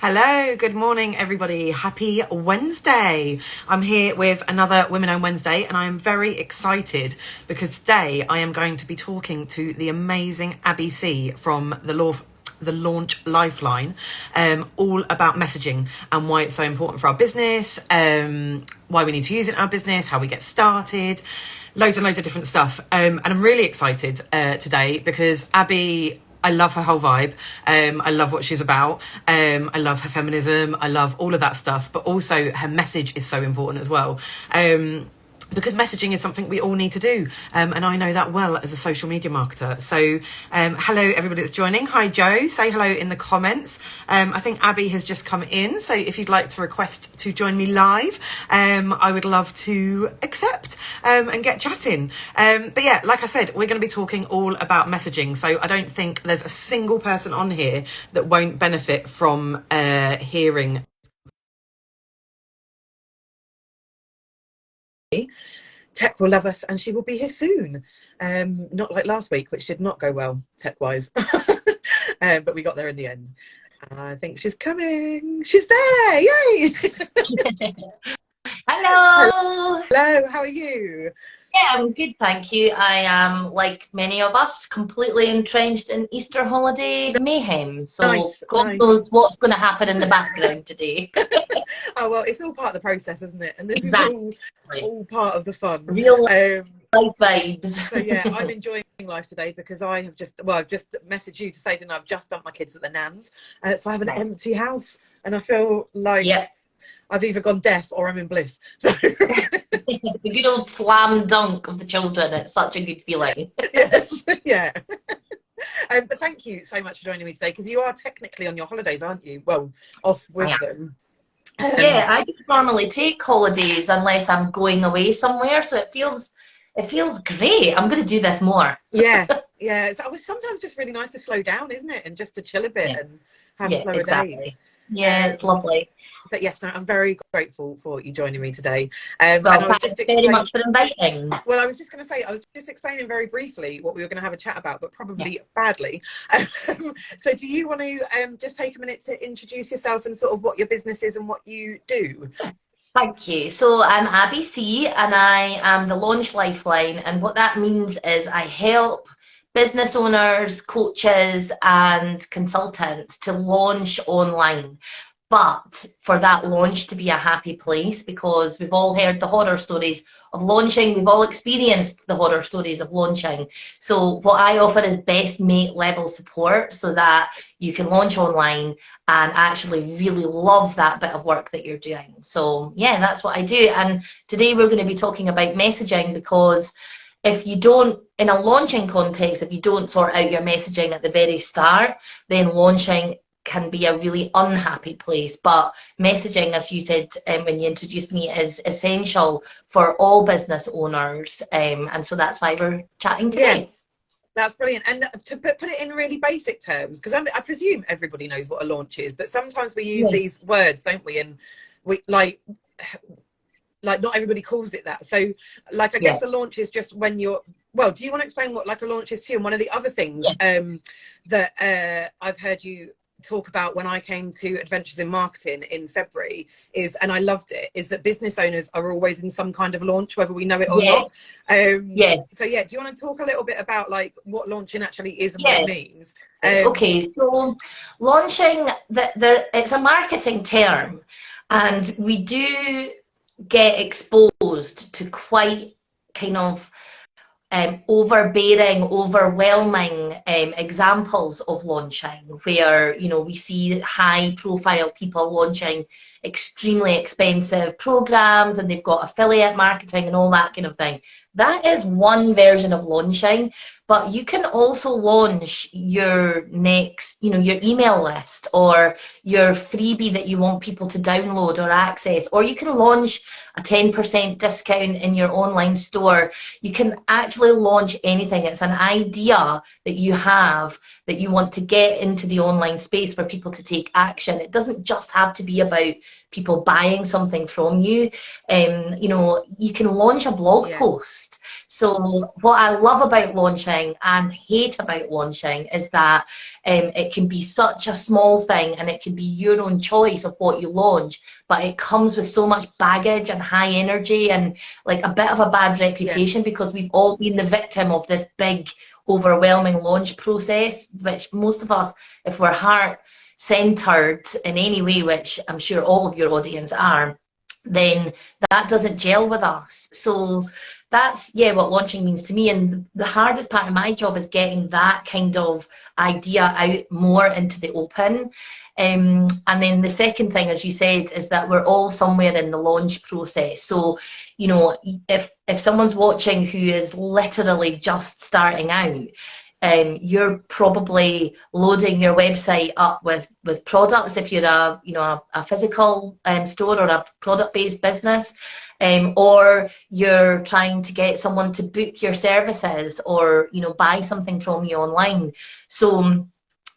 Hello, good morning, everybody. Happy Wednesday. I'm here with another Women Own Wednesday, and I am very excited because today I am going to be talking to the amazing Abi Sea from the Launch Lifeline, all about messaging and why it's so important for our business, why we need to use it in our business, how we get started, loads and loads of different stuff. And I'm really excited today because Abi, I love her whole vibe. I love what she's about. I love her feminism. I love all of that stuff, but also her message is so important as well. Because messaging is something we all need to do. And I know that well as a social media marketer. So hello, everybody that's joining. Hi, Joe. Say hello in the comments. I think Abi has just come in. So if you'd like to request to join me live, I would love to accept and get chatting. But yeah, like I said, we're going to be talking all about messaging. So I don't think there's a single person on here that won't benefit from hearing Tech will love us and she will be here soon. Not like last week, which did not go well tech-wise. But we got there in the end. I think she's coming. She's there. Yay! Hello. Hello, how are you? Yeah, I'm good, thank you. I am, like many of us, completely entrenched in Easter holiday mayhem. So God knows what's going to happen in the background today. Oh, well, it's all part of the process, isn't it? And this Exactly. is all part of the fun. Real life vibes. So yeah, I'm enjoying life today because I've just messaged you to say that I've just dumped my kids at the nan's. So I have an empty house and I feel like I've either gone deaf or I'm in bliss. So the good old slam dunk of the children. It's such a good feeling. Yes, yeah. But thank you so much for joining me today because you are technically on your holidays, aren't you? Well, off with them. Yeah, I don't normally take holidays unless I'm going away somewhere, so it feels great. I'm going to do this more. Yeah. It's sometimes just really nice to slow down, isn't it? And just to chill a bit and have slower days. Yeah, it's lovely. But yes, no, I'm very grateful for you joining me today. Well, thanks very much for inviting. Well, I was just going to say, I was just explaining very briefly what we were going to have a chat about, but probably badly. So do you want to just take a minute to introduce yourself and sort of what your business is and what you do? Thank you. So I'm Abi Sea and I am the Launch Lifeline. And what that means is I help business owners, coaches and consultants to launch online. But for that launch to be a happy place, because we've all heard the horror stories of launching, we've all experienced the horror stories of launching. So what I offer is best mate level support so that you can launch online and actually really love that bit of work that you're doing. So yeah, that's what I do. And today we're going to be talking about messaging because if you don't, in a launching context, if you don't sort out your messaging at the very start, then launching can be a really unhappy place. But messaging, as you said when you introduced me, is essential for all business owners, and so that's why we're chatting today. Yeah, that's brilliant. And to put it in really basic terms, because I presume everybody knows what a launch is, but sometimes we use these words, don't we? And we like not everybody calls it that. So like I guess a launch is just when you're, well, do you want to explain what like a launch is to you? And one of the other things that I've heard you talk about when I came to Adventures in Marketing in February is, and I loved it, is that business owners are always in some kind of launch, whether we know it or not. So yeah, do you want to talk a little bit about like what launching actually is and what it means? Okay, so launching, it's a marketing term, and we do get exposed to quite kind of overbearing, overwhelming examples of launching where, you know, we see high profile people launching extremely expensive programs and they've got affiliate marketing and all that kind of thing. That is one version of launching, but you can also launch your next, you know, your email list or your freebie that you want people to download or access, or you can launch a 10% discount in your online store. You can actually launch anything. It's an idea that you have that you want to get into the online space for people to take action. It doesn't just have to be about people buying something from you. You know, you can launch a blog post. focused. So what I love about launching and hate about launching is that it can be such a small thing and it can be your own choice of what you launch, but it comes with so much baggage and high energy and like a bit of a bad reputation because we've all been the victim of this big, overwhelming launch process, which most of us, if we're heart centered in any way, which I'm sure all of your audience are, then that doesn't gel with us. So that's what launching means to me. And the hardest part of my job is getting that kind of idea out more into the open. And then the second thing, as you said, is that we're all somewhere in the launch process. So, you know, if someone's watching who is literally just starting out, you're probably loading your website up with products if you're a physical store or a product-based business, or you're trying to get someone to book your services or buy something from you online. So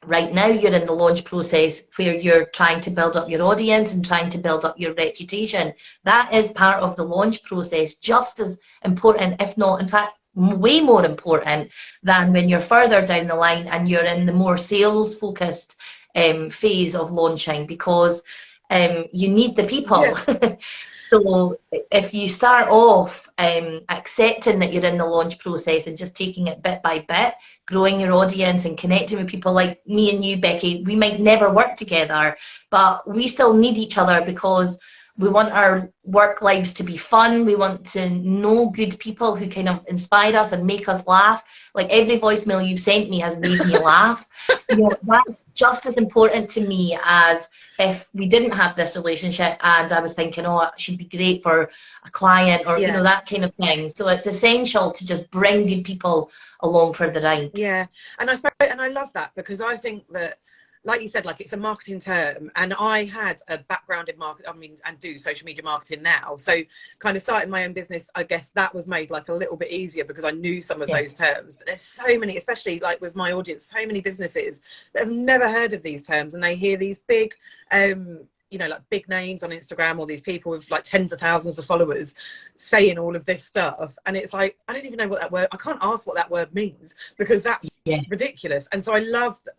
right now you're in the launch process where you're trying to build up your audience and trying to build up your reputation. That is part of the launch process, just as important, if not, in fact, way more important than when you're further down the line and you're in the more sales focused phase of launching, because you need the people. So if you start off accepting that you're in the launch process and just taking it bit by bit, growing your audience and connecting with people like me and you, Becky, we might never work together, but we still need each other because we want our work lives to be fun. We want to know good people who kind of inspire us and make us laugh. Like every voicemail you've sent me has made me laugh. That's just as important to me as if we didn't have this relationship and I was thinking, oh, it should be great for a client or, that kind of thing. So it's essential to just bring good people along for the ride. Yeah. And I love that because I think that, like you said, like it's a marketing term, and I had a background in marketing, and do social media marketing now. So kind of starting my own business, I guess that was made like a little bit easier because I knew some of those terms. But there's so many, especially like with my audience, so many businesses that have never heard of these terms, and they hear these big, like big names on Instagram, or these people with like tens of thousands of followers saying all of this stuff. And it's like, I don't even know what that word, I can't ask what that word means because that's ridiculous. And so I love that,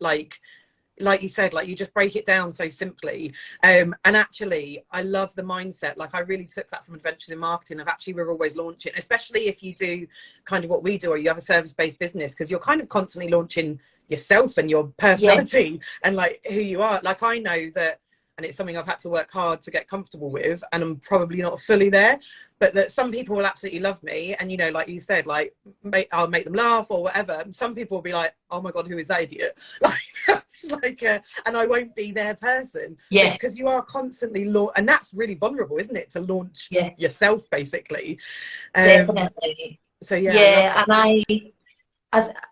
like you said, like you just break it down so simply. And actually, I love the mindset. Like I really took that from Adventures in Marketing of actually we're always launching, especially if you do kind of what we do or you have a service-based business, because you're kind of constantly launching yourself and your personality and like who you are. Like I know that, and it's something I've had to work hard to get comfortable with, and I'm probably not fully there, but that some people will absolutely love me. And, like you said, like I'll make them laugh or whatever. Some people will be like, oh my God, who is that idiot? Like that's like, and I won't be their person. Yeah. Because you are constantly, and that's really vulnerable, isn't it? To launch yourself, basically. Definitely. So,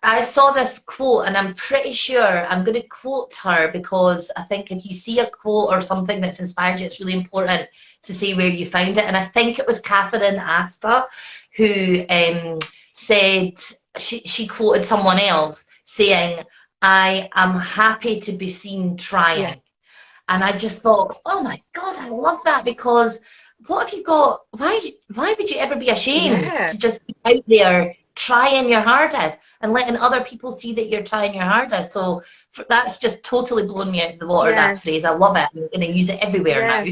I saw this quote, and I'm pretty sure I'm going to quote her because I think if you see a quote or something that's inspired you, it's really important to say where you found it. And I think it was Catherine Asta who said, she quoted someone else saying, I am happy to be seen trying. Yeah. And I just thought, oh my God, I love that, because what have you got? Why would you ever be ashamed to just be out there trying your hardest and letting other people see that you're trying your hardest? So that's just totally blown me out of the water, that phrase. I love it. I'm going to use it everywhere now.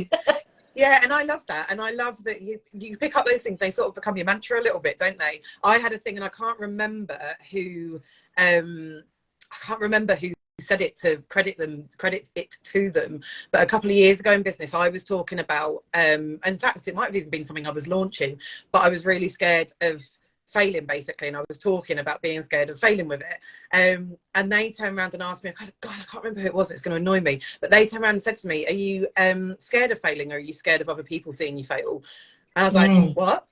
Yeah, and I love that. And I love that you pick up those things, they sort of become your mantra a little bit, don't they? I had a thing, and I can't remember who said it to credit it to them, but a couple of years ago in business I was talking about in fact it might have even been something I was launching, but I was really scared of failing basically, and I was talking about being scared of failing with it, and they turned around and asked me, God, I can't remember who it was, it's going to annoy me, but they turned around and said to me, are you scared of failing, or are you scared of other people seeing you fail? And I was like, what?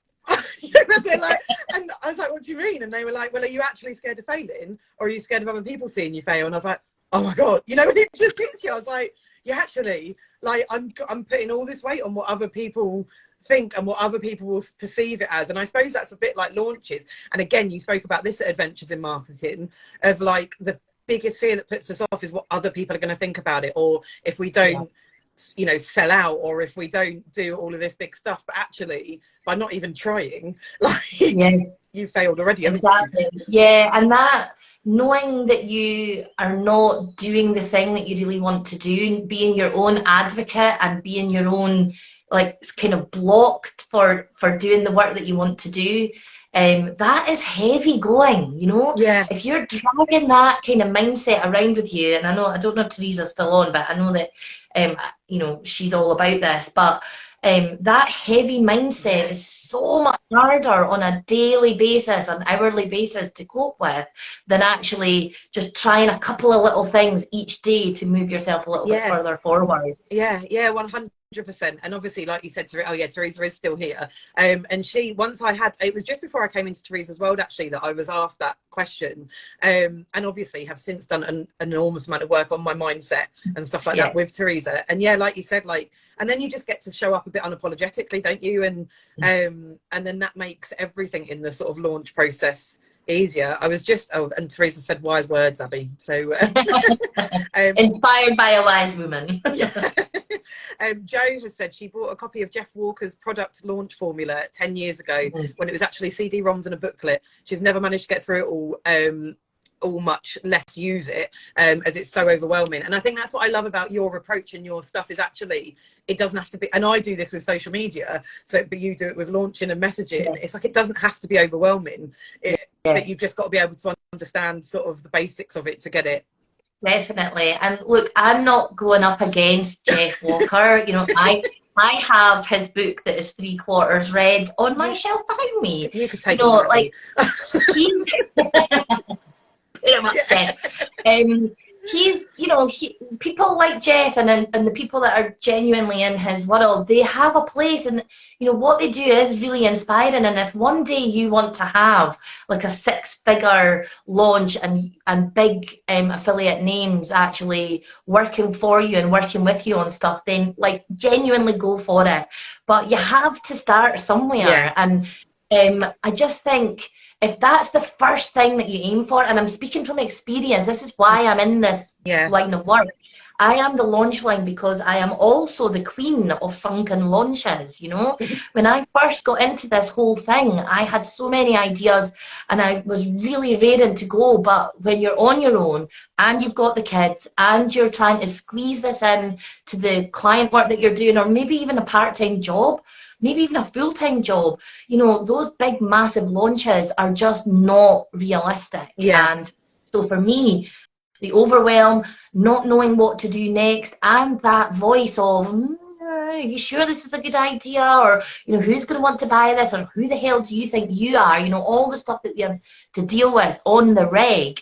They're like, and I was like, what do you mean? And they were like, well, are you actually scared of failing, or are you scared of other people seeing you fail? And I was like, oh my God, when it just hits you, I was like, yeah, actually, like I'm putting all this weight on what other people think and what other people will perceive it as. And I suppose that's a bit like launches. And again, you spoke about this at Adventures in Marketing, of like the biggest fear that puts us off is what other people are going to think about it, or if we don't sell out, or if we don't do all of this big stuff. But actually, by not even trying, like you failed already, haven't you? Exactly. Yeah, and that knowing that you are not doing the thing that you really want to do, being your own advocate and being your own like kind of blocked for doing the work that you want to do, that is heavy going, you know? Yeah, If you're dragging that kind of mindset around with you, and I don't know if Teresa's still on, but I know that you know, she's all about this, but that heavy mindset yeah, is so much harder on a daily basis, an hourly basis to cope with than actually just trying a couple of little things each day to move yourself a little bit yeah. further forward. Yeah, 100%. And obviously, like you said, oh yeah, Teresa is still here. And she, once I had, it was just before I came into Teresa's world actually that I was asked that question. And obviously have since done an enormous amount of work on my mindset and stuff like Yeah. that with Teresa. And yeah, like you said, like, and then you just get to show up a bit unapologetically, don't you? And then that makes everything in the sort of launch process easier. I was just, oh, and Teresa said wise words, Abby. So Inspired by a wise woman. yeah. Jo has said she bought a copy of Jeff Walker's product launch formula 10 years ago when it was actually CD-ROMs and a booklet. She's never managed to get through it all much less use it as it's so overwhelming. And I think that's what I love about your approach and your stuff is actually it doesn't have to be, and I do this with social media, so but you do it with launching and messaging. Yeah. It's like it doesn't have to be overwhelming. But you've just got to be able to understand sort of the basics of it to get it. Definitely. And look, I'm not going up against Jeff Walker. You know, I have his book that is 3/4 read on my shelf behind me. You could take it, like he's pretty much Jeff. He's, you know, people like Jeff and the people that are genuinely in his world, they have a place, and you know what they do is really inspiring. And if one day you want to have like a 6-figure launch and big affiliate names actually working for you and working with you on stuff, then like genuinely go for it. But you have to start somewhere, and I just think if that's the first thing that you aim for, and I'm speaking from experience, this is why I'm in this line of work. I am the launch line because I am also the queen of sunken launches, you know. When I first got into this whole thing, I had so many ideas and I was really raring to go. But when you're on your own and you've got the kids and you're trying to squeeze this in to the client work that you're doing, or maybe even a part-time job, maybe even a full-time job, you know, those big, massive launches are just not realistic. Yeah. And so for me, the overwhelm, not knowing what to do next, and that voice of, are you sure this is a good idea? Or, you know, who's going to want to buy this? Or who the hell do you think you are? You know, all the stuff that we have to deal with on the reg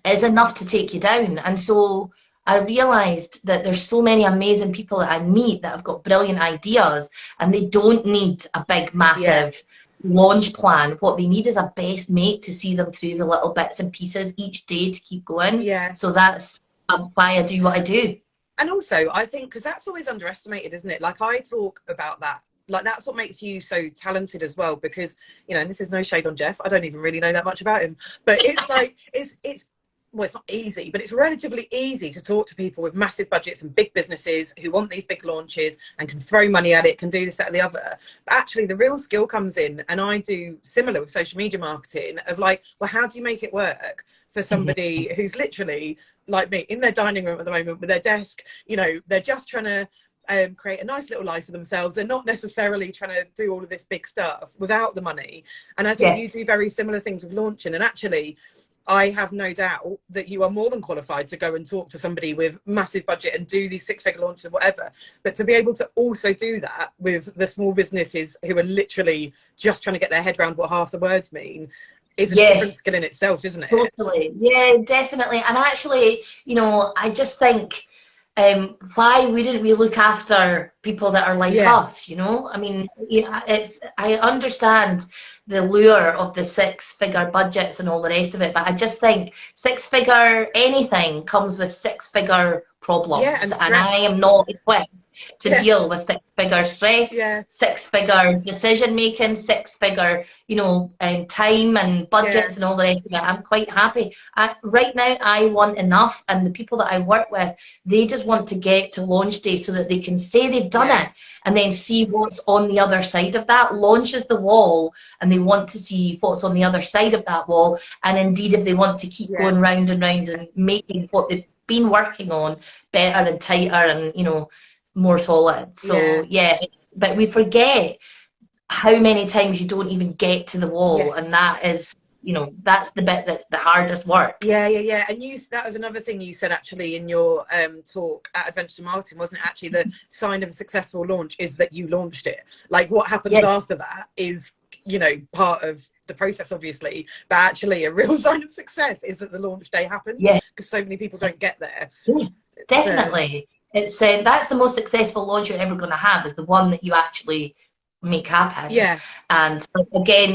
is enough to take you down. And so I realised that there's so many amazing people that I meet that have got brilliant ideas, and they don't need a big, massive launch plan. What they need is a best mate to see them through the little bits and pieces each day to keep going. Yeah. So that's why I do what I do. And also, I think, because that's always underestimated, isn't it? Like, I talk about that. Like, that's what makes you so talented as well, because, you know, and this is no shade on Jeff. I don't even really know that much about him. But it's like, well, it's not easy, but it's relatively easy to talk to people with massive budgets and big businesses who want these big launches and can throw money at it, can do this, that, and the other. But actually, the real skill comes in, and I do similar with social media marketing, of like, well, how do you make it work for somebody who's literally like me in their dining room at the moment with their desk? You know, they're just trying to create a nice little life for themselves. They're not necessarily trying to do all of this big stuff without the money. And I think you do very similar things with launching. And actually, I have no doubt that you are more than qualified to go and talk to somebody with massive budget and do these 6-figure launches and whatever. But to be able to also do that with the small businesses who are literally just trying to get their head around what half the words mean is a different skill in itself, isn't it? Totally. Yeah, definitely. And actually, you know, I just think, why wouldn't we look after people that are like us, you know? I mean, I understand the lure of the 6-figure budgets and all the rest of it, but I just think 6-figure anything comes with 6-figure problems, and I am not equipped to deal with six-figure stress, yeah, six-figure decision making, six-figure, time and yeah, budgets and all the rest of it. I'm quite happy. Right now, I want enough, and the people that I work with, they just want to get to launch day so that they can say they've done yeah, it and then see what's on the other side of that. Launch is the wall, and they want to see what's on the other side of that wall. And indeed, if they want to keep yeah, going round and round and making what they've been working on better and tighter and, more solid. So yeah, yeah, but we forget how many times you don't even get to the wall, and yes. that is, that's the bit that's the hardest work. Yeah, yeah, yeah. And that was another thing you said actually in your talk at Adventure Marketing, wasn't it? Actually, the sign of a successful launch is that you launched it. Like what happens Yeah, after that is, part of the process, obviously. But actually, a real sign of success is that the launch day happened, yeah, because so many people don't get there. yeah, So, definitely. It's that's the most successful launch you're ever going to have, is the one that you actually make happen. yeah, And again,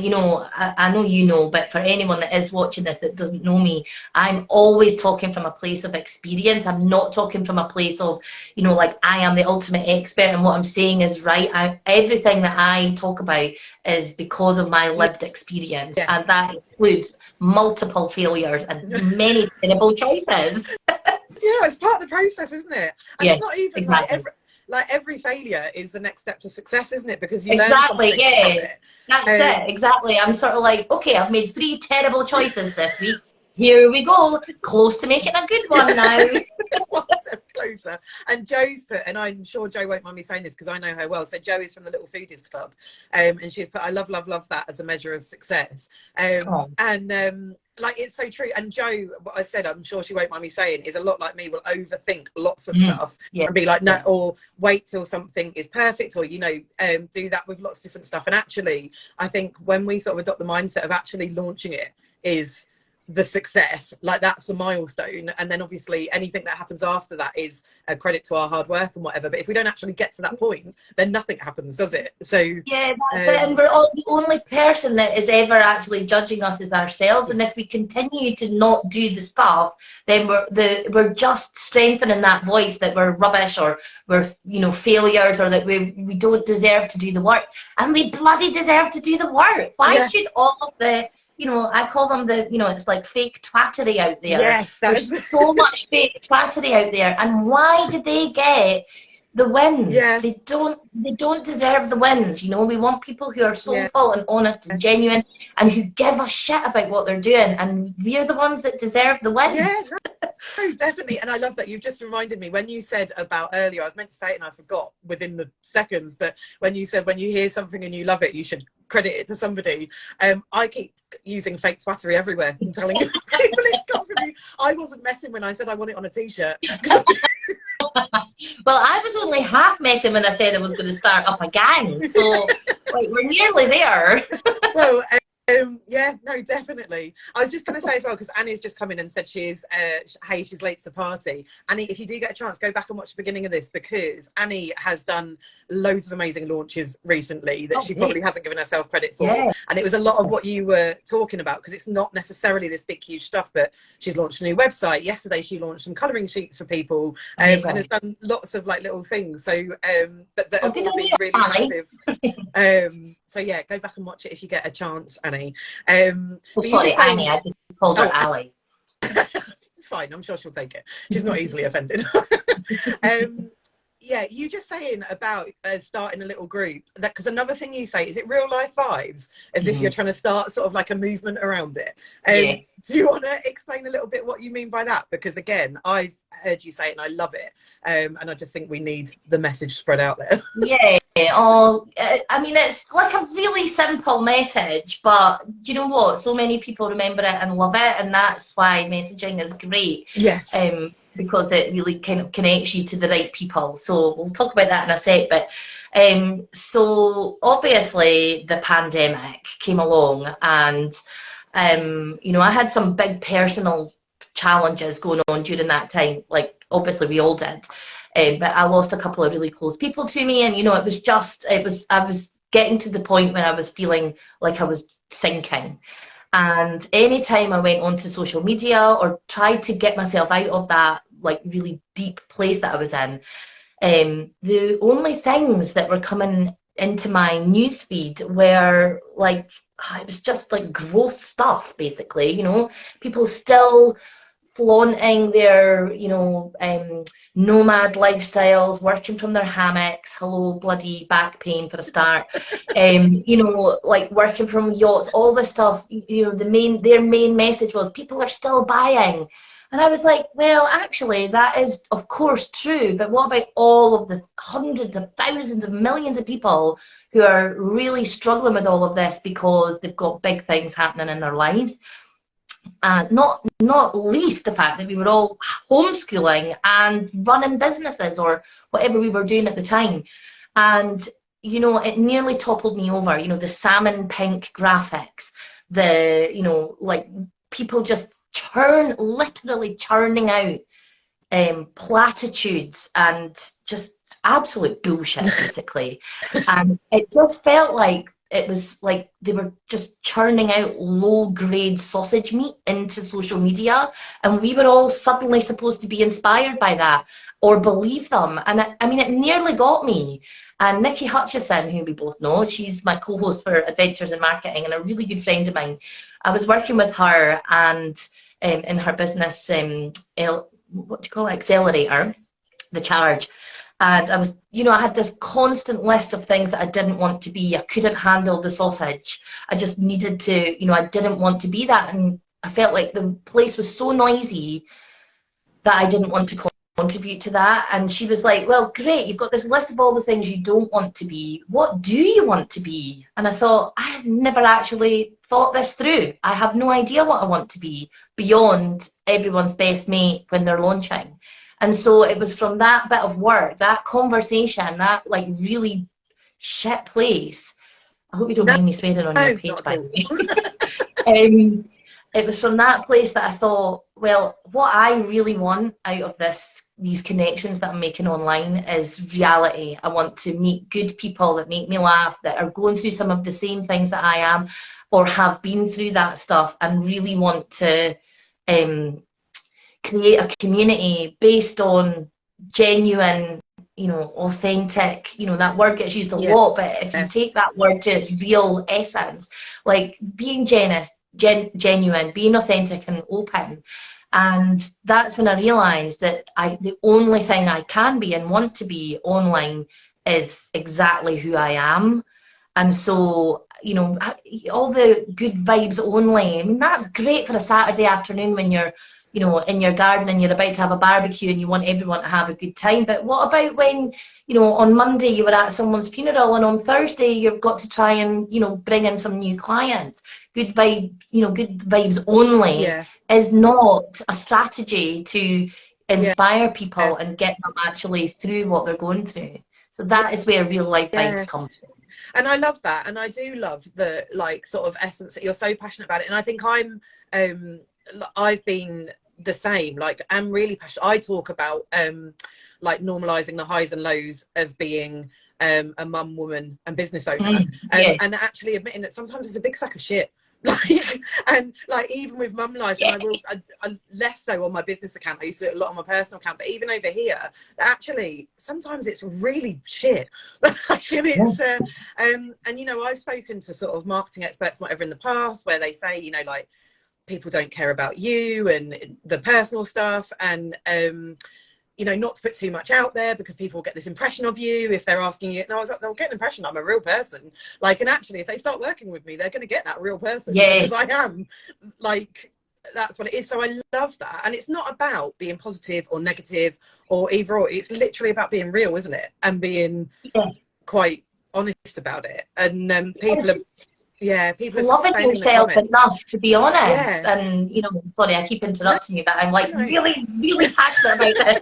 I know but for anyone that is watching this that doesn't know me, I'm always talking from a place of experience. I'm not talking from a place of, like I am the ultimate expert and what I'm saying is right. Everything that I talk about is because of my yeah, lived experience, yeah. and that includes multiple failures and many terrible choices. Yeah, it's part of the process, isn't it? And Yeah, it's not even exactly. like every failure is the next step to success, isn't it? Because you learn Exactly, something from yeah. it. That's it, exactly. I'm sort of like, okay, I've made 3 terrible choices this week. Here we go. Close to making a good one now. One step closer. And Joe's put, and I'm sure Joe won't mind me saying this because I know her well. So Joe is from the Little Foodies Club, and she's put, "I love, love, love that as a measure of success." Oh, And like it's so true. And Joe, what I said, I'm sure she won't mind me saying, is a lot like me. Will overthink lots of stuff yeah, and be like, no, yeah. or wait till something is perfect, or do that with lots of different stuff. And actually, I think when we sort of adopt the mindset of actually launching it is the success, like that's a milestone, and then obviously anything that happens after that is a credit to our hard work and whatever. But if we don't actually get to that point, then nothing happens, does it? So Yeah, that's it. And we're all the only person that is ever actually judging us is ourselves. And if yes, we continue to not do the stuff, then we're just strengthening that voice that we're rubbish, or we're failures, or that we don't deserve to do the work. And we bloody deserve to do the work. Why yeah, should all of the I call them it's like fake twattery out there. yes, that's There's so much fake twattery out there. And why do they get the wins? yeah, They don't deserve the wins. We want people who are yeah, soulful and honest and genuine and who give a shit about what they're doing, and we're the ones that deserve the yeah. wins. No, definitely. And I love that you've just reminded me when you said about earlier, I was meant to say it and I forgot within the seconds, but when you said when you hear something and you love it, you should credit it to somebody. I keep using fake twattery everywhere and telling people it's come from you. I wasn't messing when I said I want it on a t-shirt. Well, I was only half messing when I said I was going to start up a gang, so like, we're nearly there. Well, yeah, no, definitely. I was just going to say as well, because Annie's just come in and said she's late to the party. Annie, if you do get a chance, go back and watch the beginning of this, because Annie has done loads of amazing launches recently that she probably hasn't given herself credit for. Yeah. And it was a lot of what you were talking about, because it's not necessarily this big, huge stuff, but she's launched a new website. Yesterday, she launched some colouring sheets for people, and has done lots of like little things. So, but that have all been really effective. So yeah, go back and watch it if you get a chance, Annie. Sorry, Annie, I just called her Ali. It's fine, I'm sure she'll take it. She's not easily offended. Yeah, you just saying about starting a little group, that because another thing you say is it real life vibes, as if you're trying to start sort of like a movement around it. Do you want to explain a little bit what you mean by that? Because again, I've heard you say it and I love it, and I just think we need the message spread out there. Yeah, I mean, it's like a really simple message, but you know what? So many people remember it and love it, and that's why messaging is great. Yes. Because it really kind of connects you to the right people. So we'll talk about that in a sec. But so obviously the pandemic came along, and I had some big personal challenges going on during that time. Like obviously we all did. But I lost a couple of really close people to me, and I was getting to the point where I was feeling like I was sinking. And anytime I went onto social media or tried to get myself out of that like really deep place that I was in, the only things that were coming into my newsfeed were like, it was just like gross stuff, basically, you know, people still flaunting their, you know, nomad lifestyles, working from their hammocks. Hello, bloody back pain for a start. You know, like working from yachts, all this stuff. You know, their main message was people are still buying. And I was like, well, actually, that is, of course, true. But what about all of the hundreds of thousands of millions of people who are really struggling with all of this because they've got big things happening in their lives? And not least the fact that we were all homeschooling and running businesses or whatever we were doing at the time. And, you know, it nearly toppled me over, you know, the salmon pink graphics, the, you know, like people just literally churning out platitudes and just absolute bullshit, basically. And it just felt like it was like they were just churning out low-grade sausage meat into social media, and we were all suddenly supposed to be inspired by that or believe them. And I mean, it nearly got me. And Nikki Hutchison, who we both know, she's my co-host for Adventures in Marketing and a really good friend of mine. I was working with her and in her business, what do you call it, Accelerator, the charge. And I was, you know, I had this constant list of things that I didn't want to be. I couldn't handle the sausage. I just needed to, you know, I didn't want to be that. And I felt like the place was so noisy that I didn't want to contribute to that. And she was like, well, great, you've got this list of all the things you don't want to be. What do you want to be? And I thought, I have never actually thought this through. I have no idea what I want to be beyond everyone's best mate when they're launching. And so it was from that bit of work, that conversation, that like really shit place. I hope you don't mind me swearing on your page, by the way. It was from that place that I thought, well, what I really want out of these connections that I'm making online is reality. I want to meet good people that make me laugh, that are going through some of the same things that I am or have been through that stuff, and really want to create a community based on genuine, you know, authentic, you know, that word gets used a lot, but if you take that word to its real essence, like being genuine, being authentic and open. And that's when I realized that the only thing I can be and want to be online is exactly who I am. And so, you know, all the good vibes only, I mean, that's great for a Saturday afternoon when you're, you know, in your garden and you're about to have a barbecue and you want everyone to have a good time. But what about when, you know, on Monday you were at someone's funeral and on Thursday you've got to try and, you know, bring in some new clients? Good vibe, you know, good vibes only is not a strategy to inspire people and get them actually through what they're going through. So that is where real life vibes comes from. And I love that. And I do love the like sort of essence that you're so passionate about it. And I think I've been the same. Like, I'm really passionate. I talk about like normalizing the highs and lows of being a mum, woman and business owner, and actually admitting that sometimes it's a big sack of shit. Like, and like even with mum life, and I less so on my business account. I used to do it a lot on my personal account, but even over here, actually sometimes it's really shit. Like, and it's and you know, I've spoken to sort of marketing experts, whatever, in the past, where they say, you know, like, people don't care about you and the personal stuff, and you know, not to put too much out there because people get this impression of you if they're asking you. No, I was like, they'll get an impression I'm a real person. Like, and actually, if they start working with me, they're going to get that real person because I am. Like, that's what it is. So I love that, and it's not about being positive or negative or either or. It's literally about being real, isn't it? And being quite honest about it. And people are. Yeah, people are loving yourself enough to be honest. And you know, sorry, I keep interrupting you, but I'm like really, really passionate about this.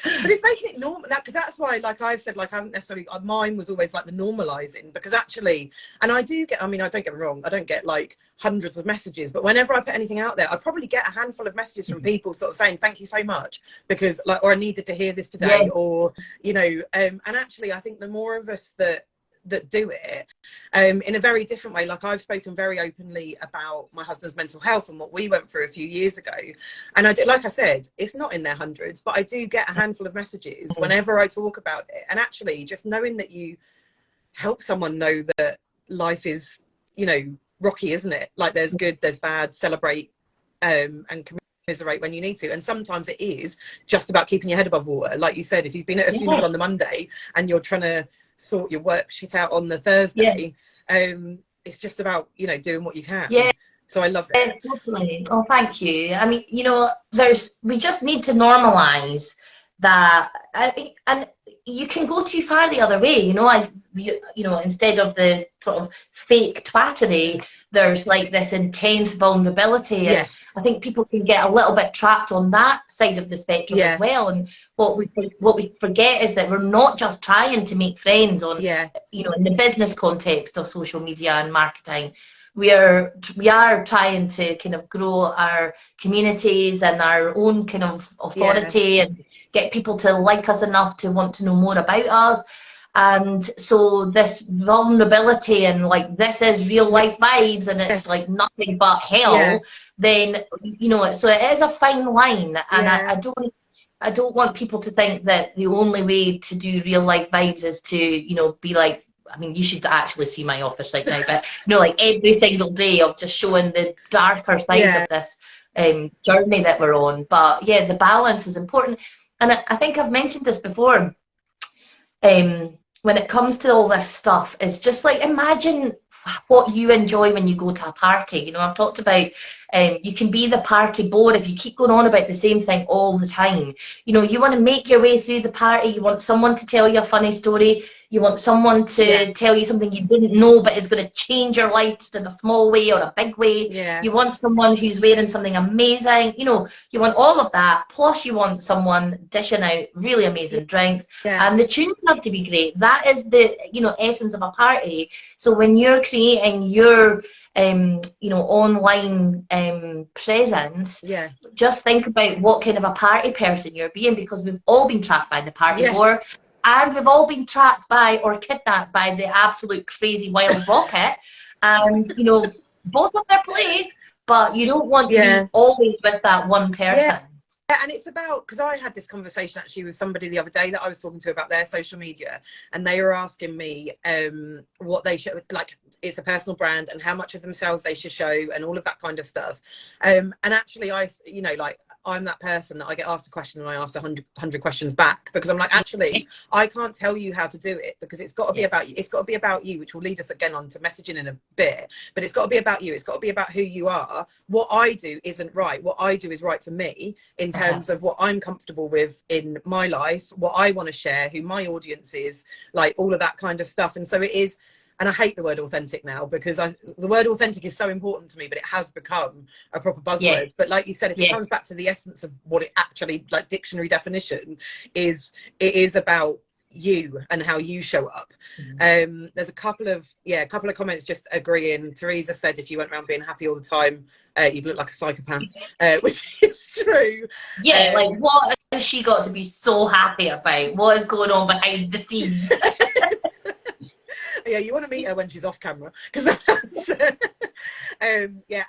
But it's making it normal, because that's why, like I've said, like I haven't necessarily, mine was always like the normalizing, because actually, and I do get, I mean, I don't get me wrong, I don't get like hundreds of messages, but whenever I put anything out there, I probably get a handful of messages from people sort of saying thank you so much, because like, or I needed to hear this today, or you know, and actually I think the more of us that that do it in a very different way. Like, I've spoken very openly about my husband's mental health and what we went through a few years ago, and I do, like I said, it's not in their hundreds, but I do get a handful of messages whenever I talk about it. And actually, just knowing that you help someone know that life is, you know, rocky, isn't it? Like, there's good, there's bad, celebrate and commiserate when you need to. And sometimes it is just about keeping your head above water. Like you said, if you've been at a funeral on the Monday and you're trying to sort your work shit out on the Thursday, it's just about, you know, doing what you can. So I love it. Totally. Oh, thank you. I mean, you know, we just need to normalize that. And you can go too far the other way, you know. You know, instead of the sort of fake twattery, there's like this intense vulnerability. And I think people can get a little bit trapped on that side of the spectrum as well. And what we forget is that we're not just trying to make friends on, you know, in the business context of social media and marketing. We are trying to kind of grow our communities and our own kind of authority and get people to like us enough to want to know more about us. And so this vulnerability and like, this is real life vibes, and it's like nothing but hell, then, you know, so it is a fine line. And I don't want people to think that the only way to do real life vibes is to, you know, be like, I mean, you should actually see my office right now, but, you know, like every single day of just showing the darker side of this journey that we're on. But yeah, the balance is important. And I think I've mentioned this before. When it comes to all this stuff, it's just like, imagine what you enjoy when you go to a party. You know, I've talked about you can be the party bore if you keep going on about the same thing all the time. You know, you want to make your way through the party. You want someone to tell you a funny story. You want someone to tell you something you didn't know but is going to change your life in a small way or a big way. You want someone who's wearing something amazing. You know, you want all of that. Plus you want someone dishing out really amazing drinks. And the tunes have to be great. That is the, you know, essence of a party. So when you're creating your you know, online presence, just think about what kind of a party person you're being, because we've all been trapped by the party war, and we've all been trapped by or kidnapped by the absolute crazy wild rocket. And, you know, both have their place, but you don't want to be always with that one person. And it's about, because I had this conversation actually with somebody the other day that I was talking to about their social media, and they were asking me what they should, like, it's a personal brand and how much of themselves they should show and all of that kind of stuff. And actually, you know, like, I'm that person that I get asked a question and I ask 100 questions back, because I'm like, actually, I can't tell you how to do it, because it's got to be about you. It's got to be about you, which will lead us again on to messaging in a bit. But it's got to be about you. It's got to be about who you are. What I do isn't right. What I do is right for me in terms of what I'm comfortable with in my life, what I want to share, who my audience is, like all of that kind of stuff. And so it is. And I hate the word authentic now, because the word authentic is so important to me, but it has become a proper buzzword. But like you said, if it comes back to the essence of what it actually, like, dictionary definition is, it is about you and how you show up. There's a couple of comments just agreeing. Teresa said, if you went around being happy all the time, you'd look like a psychopath, which is true. Like, what has she got to be so happy about? What is going on behind the scenes? You want to meet her when she's off camera, because that's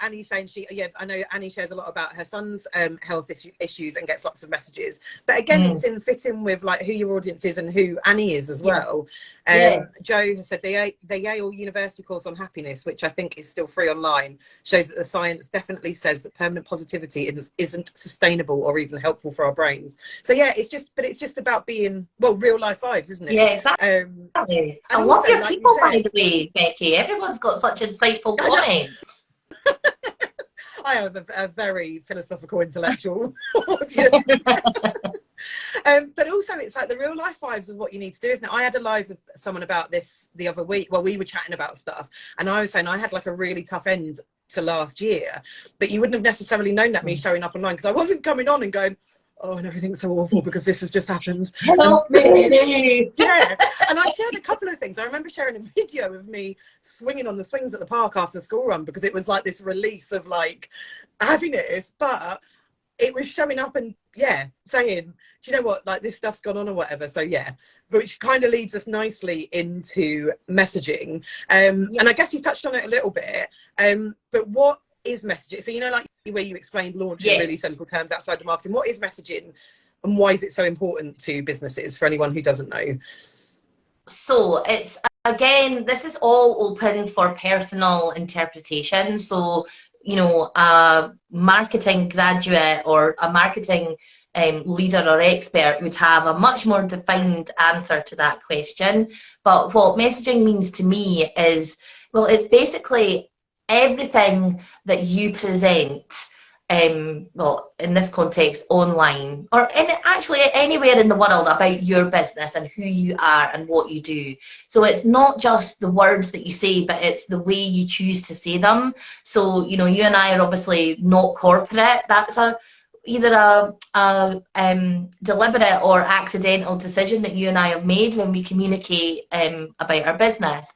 Annie's saying I know Annie shares a lot about her son's health issues and gets lots of messages, but again it's in fitting with like who your audience is and who Annie is as well. Joe has said the Yale University course on happiness, which I think is still free online, shows that the science definitely says that permanent positivity isn't sustainable or even helpful for our brains. So it's just about being, well, real life vibes, isn't it? Exactly. I love your people, by the way, Becky. Everyone's got such insightful comments. I have a very philosophical, intellectual audience. But also it's like the real life vibes of what you need to do, isn't it? I had a live with someone about this the other week. Well, we were chatting about stuff, and I was saying I had like a really tough end to last year, but you wouldn't have necessarily known that me showing up online, because I wasn't coming on and going, oh, and everything's so awful because this has just happened. Help me. And I shared a couple of things. I remember sharing a video of me swinging on the swings at the park after school run, because it was like this release of like happiness. But it was showing up and saying, do you know what, like this stuff's gone on or whatever. So which kind of leads us nicely into messaging. And I guess you touched on it a little bit, but what is messaging? So, you know, like where you explained launch in really simple terms outside the marketing, what is messaging and why is it so important to businesses for anyone who doesn't know? So it's, again, this is all open for personal interpretation. So, you know, a marketing graduate or a marketing leader or expert would have a much more defined answer to that question. But what messaging means to me is, well, it's basically everything that you present, well, in this context, online, or actually anywhere in the world about your business and who you are and what you do. So it's not just the words that you say, but it's the way you choose to say them. So, you know, you and I are obviously not corporate. That's either a deliberate or accidental decision that you and I have made when we communicate about our business.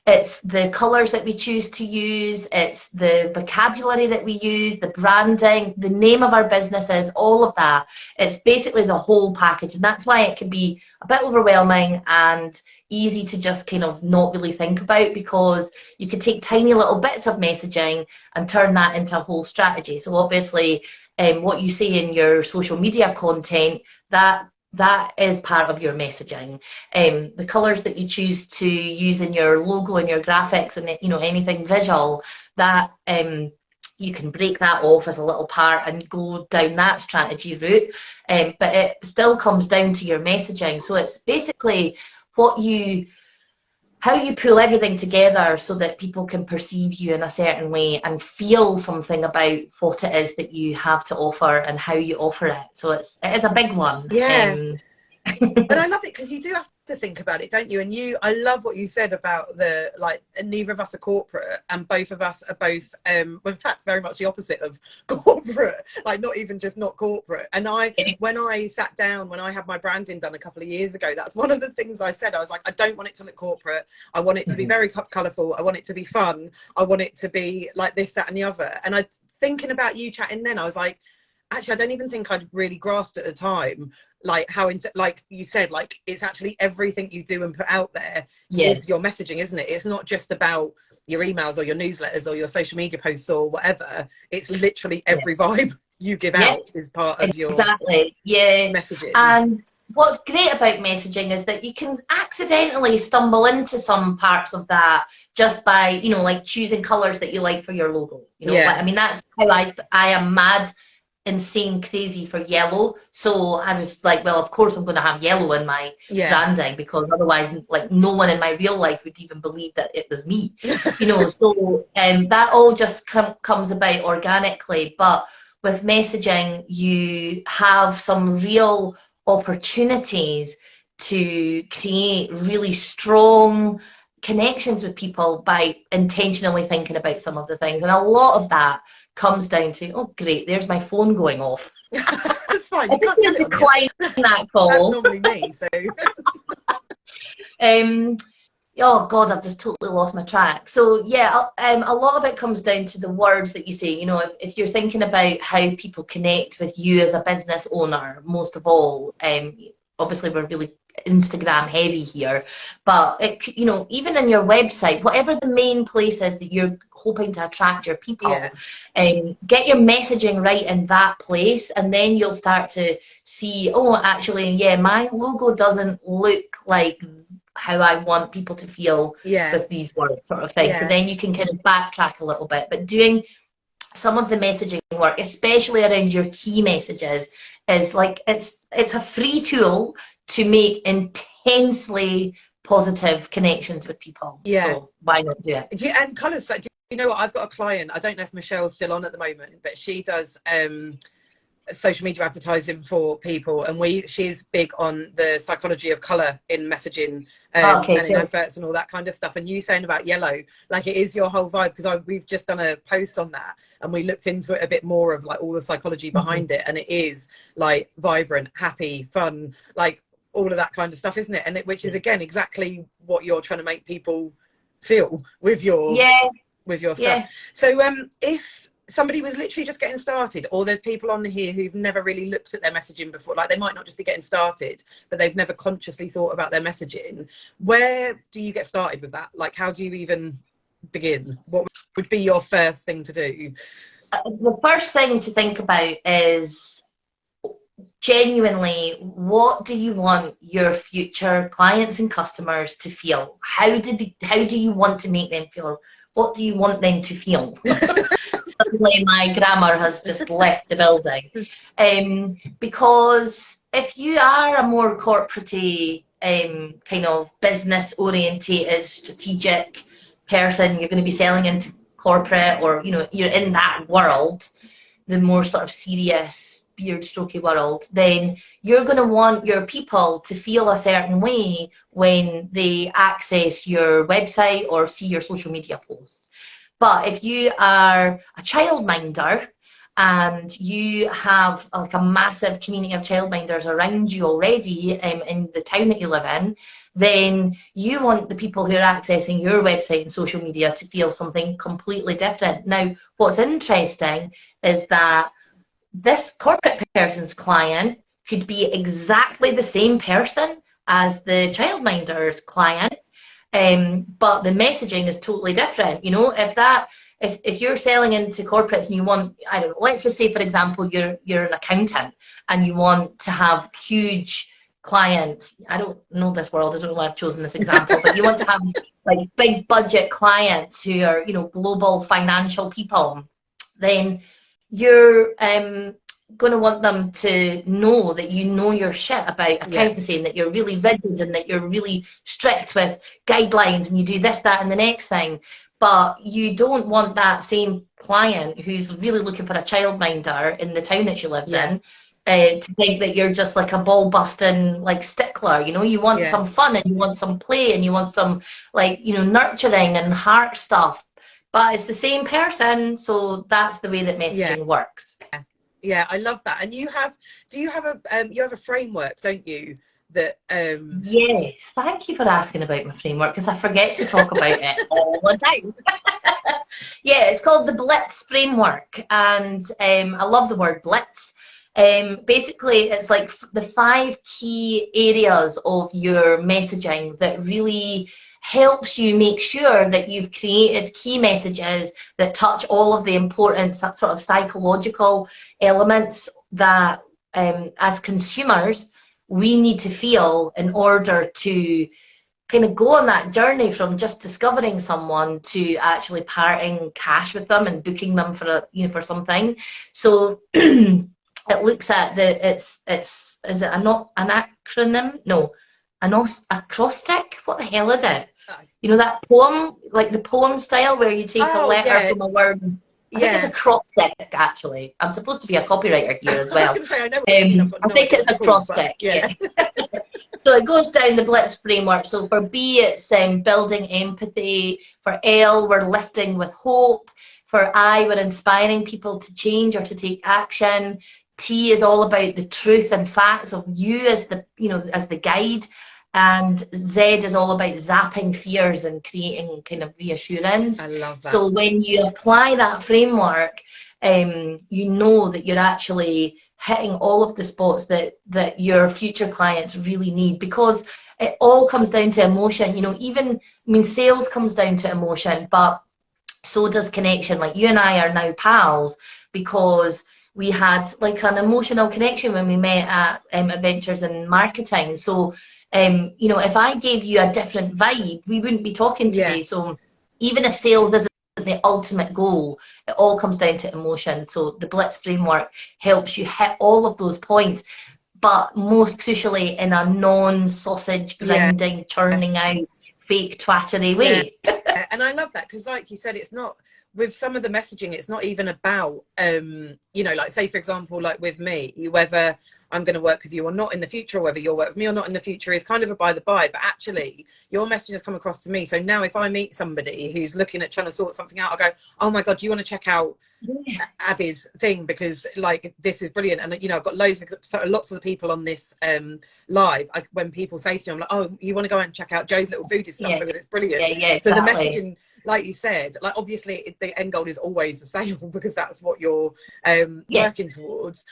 It's the colours that we choose to use, it's the vocabulary that we use, the branding, the name of our businesses, all of that. It's basically the whole package, and that's why it can be a bit overwhelming and easy to just kind of not really think about, because you can take tiny little bits of messaging and turn that into a whole strategy. So obviously what you say in your social media content, that is part of your messaging. The colours that you choose to use in your logo and your graphics and, you know, anything visual, that you can break that off as a little part and go down that strategy route. But it still comes down to your messaging. So it's basically how you pull everything together so that people can perceive you in a certain way and feel something about what it is that you have to offer and how you offer it. So it is a big one. But I love it because you do have to think about it, don't you? And I love what you said about neither of us are corporate, and both of us are both, well, in fact, very much the opposite of corporate, like not even just not corporate. And when I sat down, when I had my branding done a couple of years ago, that's one of the things I said. I was like, I don't want it to look corporate. I want it to be very colourful. I want it to be fun. I want it to be like this, that, and the other. And thinking about you chatting then, I was like, actually, I don't even think I'd really grasped at the time, like how, like you said, like it's actually everything you do and put out there is your messaging, isn't it? It's not just about your emails or your newsletters or your social media posts or whatever. It's literally every vibe you give out is part of your messaging. And what's great about messaging is that you can accidentally stumble into some parts of that just by, you know, like choosing colours that you like for your logo. You know, I mean, that's how I am mad, insane, crazy for yellow. So I was like, well, of course I'm going to have yellow in my branding, because otherwise, like, no one in my real life would even believe that it was me. You know, so that all just comes about organically. But with messaging, you have some real opportunities to create really strong connections with people by intentionally thinking about some of the things. And a lot of that comes down to, oh great, there's my phone going off. That's fine. You can't decline that call. That's normally me. So oh god, I've just totally lost my track. So yeah, a lot of it comes down to the words that you say. You know, if you're thinking about how people connect with you as a business owner, most of all, obviously we're really Instagram heavy here, but you know, even in your website, whatever the main place is that you're hoping to attract your people, get your messaging right in that place, and then you'll start to see, oh, actually, my logo doesn't look like how I want people to feel with these words, sort of thing. So then you can kind of backtrack a little bit, but doing some of the messaging work, especially around your key messages, is like it's a free tool to make intensely positive connections with people. So why not do it? Yeah, and colours. Like, you know what? I've got a client. I don't know if Michelle's still on at the moment, but she does social media advertising for people, and she's big on the psychology of colour in messaging and in adverts and all that kind of stuff. And you saying about yellow, like it is your whole vibe, because we've just done a post on that and we looked into it a bit more of like all the psychology behind it, and it is like vibrant, happy, fun, like all of that kind of stuff, isn't it? And which is again exactly what you're trying to make people feel with your stuff. So somebody was literally just getting started, or there's people on here who've never really looked at their messaging before, like they might not just be getting started, but they've never consciously thought about their messaging, where do you get started with that? Like, how do you even begin? What would be your first thing to do? The first thing to think about is genuinely, what do you want your future clients and customers to feel? How do you want to make them feel? What do you want them to feel? Suddenly my grammar has just left the building. Because if you are a more corporate kind of business orientated, strategic person, you're going to be selling into corporate, or you're in that world, the more sort of serious beard strokey world, then you're going to want your people to feel a certain way when they access your website or see your social media posts. But if you are a childminder and you have like a massive community of childminders around you already in the town that you live in, then you want the people who are accessing your website and social media to feel something completely different. Now, what's interesting is that this corporate person's client could be exactly the same person as the childminder's client, but the messaging is totally different. If you're selling into corporates and you want, I don't know, let's just say for example you're an accountant and you want to have huge clients. I don't know this world, I don't know why I've chosen this example, but you want to have like big budget clients who are, global financial people, then you're going to want them to know that you know your shit about accountancy, and that you're really rigid and that you're really strict with guidelines and you do this, that and the next thing. But you don't want that same client who's really looking for a childminder in the town that she lives in to think that you're just like a ball busting like stickler. You want some fun, and you want some play, and you want some nurturing and heart stuff. But it's the same person, so that's the way that messaging works. Yeah, I love that. And you have a framework, don't you? That Yes, thank you for asking about my framework, because I forget to talk about it all the time. Yeah, it's called the Blitz framework, and I love the word blitz. Basically, it's like the 5 key areas of your messaging that really helps you make sure that you've created key messages that touch all of the important sort of psychological elements that as consumers we need to feel in order to kind of go on that journey from just discovering someone to actually parting cash with them and booking them for for something. So it looks at is it an acronym? No, an acrostic? What the hell is it? That poem, like the poem style where you take a letter from a word. I think it's a acrostic, actually. I'm supposed to be a copywriter here as well. I think it's a acrostic. Yeah. So it goes down the Blitz framework. So for B, it's building empathy. For L, we're lifting with hope. For I, we're inspiring people to change or to take action. T is all about the truth and facts of you as the as the guide. And Z is all about zapping fears and creating kind of reassurance. I love that. So when you apply that framework, you know that you're actually hitting all of the spots that your future clients really need, because it all comes down to emotion. Sales comes down to emotion, but so does connection. Like, you and I are now pals because we had like an emotional connection when we met at Adventures in Marketing. So if I gave you a different vibe, we wouldn't be talking today. So even if sales isn't the ultimate goal, it all comes down to emotion. So the Blitz framework helps you hit all of those points, but most crucially in a non-sausage grinding, churning out, fake twattery way. And I love that, because like you said, it's not, with some of the messaging, it's not even about like, say for example, like with me, whether I'm going to work with you or not in the future, or whether you'll work with me or not in the future is kind of a by the by, but actually your message has come across to me. So now if I meet somebody who's looking at trying to sort something out, I go, oh my god, do you want to check out Abby's thing, because like this is brilliant. And I've got lots of the people on this live, when people say to me, I'm like, oh, you want to go and check out Joe's little foodie stuff because it's brilliant. Exactly. So the messaging, like you said, like obviously the end goal is always the sale because that's what you're Yeah. working towards.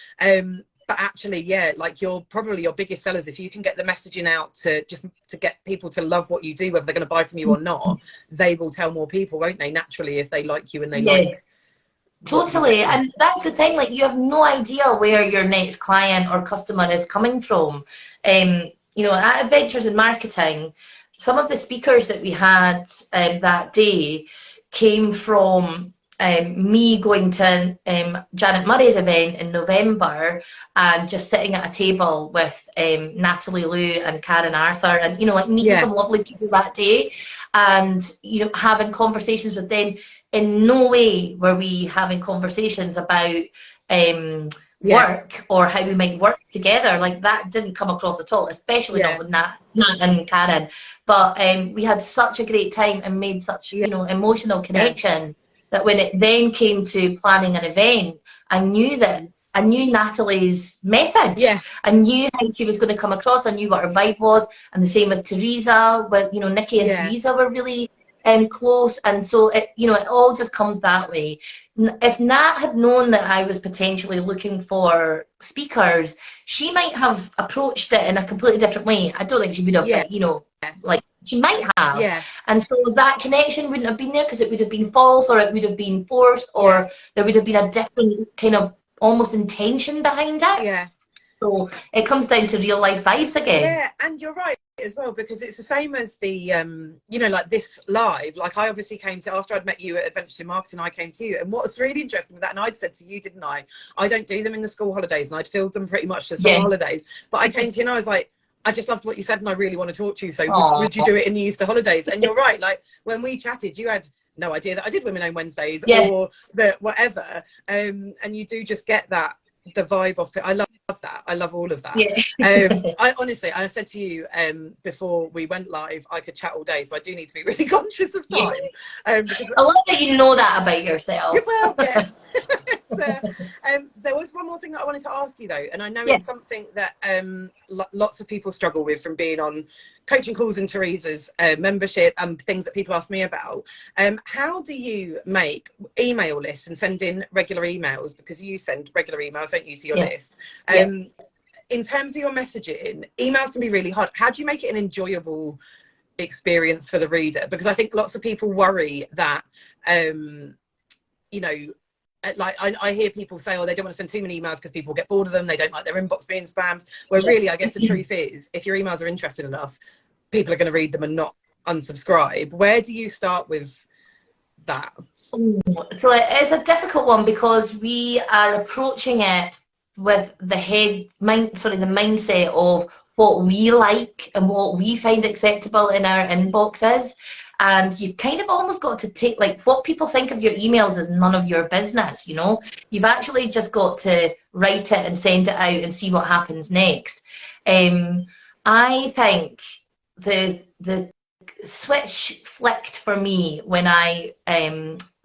But actually, yeah, like you're probably your biggest sellers if you can get the messaging out to just to get people to love what you do, whether they're going to buy from you or not. They will tell more people, won't they? Naturally, if they like you and they Yeah. like what you Totally. do. And that's the thing, like you have no idea where your next client or customer is coming from. You know, at Adventures in Marketing, some of the speakers that we had that day came from me going to Janet Murray's event in November and just sitting at a table with Natalie Lou and Karen Arthur and, you know, like meeting Yeah, some lovely people that day and, you know, having conversations with them. In no way were we having conversations about yeah, work or how we might work together. Like that didn't come across at all, especially not yeah, with Nat and Karen. But we had such a great time and made such, yeah, you know, emotional yeah, connection that when it then came to planning an event, I knew Natalie's message. yeah, I knew how she was going to come across. I knew what her vibe was, and the same with Teresa. When you know, Nikki and yeah, Teresa were really close, and so it, you know, it all just comes that way. If Nat had known that I was potentially looking for speakers, she might have approached it in a completely different way. I don't think she would have, yeah, but you know, like she might have, yeah, and so that connection wouldn't have been there because it would have been false, or it would have been forced, yeah, or there would have been a different kind of almost intention behind it. yeah. So it comes down to real life vibes again. Yeah, and you're right as well, because it's the same as the you know, like this live, like I obviously came to, after I'd met you at Adventures in Marketing, I came to you, and what's really interesting with that, and I'd said to you, didn't I don't do them in the school holidays, and I'd filled them pretty much to summer Yeah. holidays, but I came to you and I was like, I just loved what you said and I really want to talk to you, so Aww. would you do it in the Easter holidays? And you're right, like when we chatted, you had no idea that I did Women Own Wednesdays Yeah. or that whatever, and you do just get that, the vibe of it. I love that. I love all of that. Yeah. I honestly, I said to you before we went live, I could chat all day, so I do need to be really conscious of time. Because I love that you know that about yourself. well, yeah. There was one more thing that I wanted to ask you though, and I know Yeah. it's something that lots of people struggle with from being on coaching calls and Teresa's membership and things that people ask me about. How do you make email lists and send in regular emails? Because you send regular emails, don't you, to your list? In terms of your messaging, emails can be really hard. How do you make it an enjoyable experience for the reader? Because I think lots of people worry that you know, like I hear people say, oh, they don't want to send too many emails because people get bored of them, they don't like their inbox being spammed, where really I guess the truth is, if your emails are interesting enough, people are going to read them and not unsubscribe. Where do you start with that? So it is a difficult one because we are approaching it with the mindset of what we like and what we find acceptable in our inboxes. And you've kind of almost got to take, like, what people think of your emails is none of your business, you know? You've actually just got to write it and send it out and see what happens next. I think the switch flicked for me when I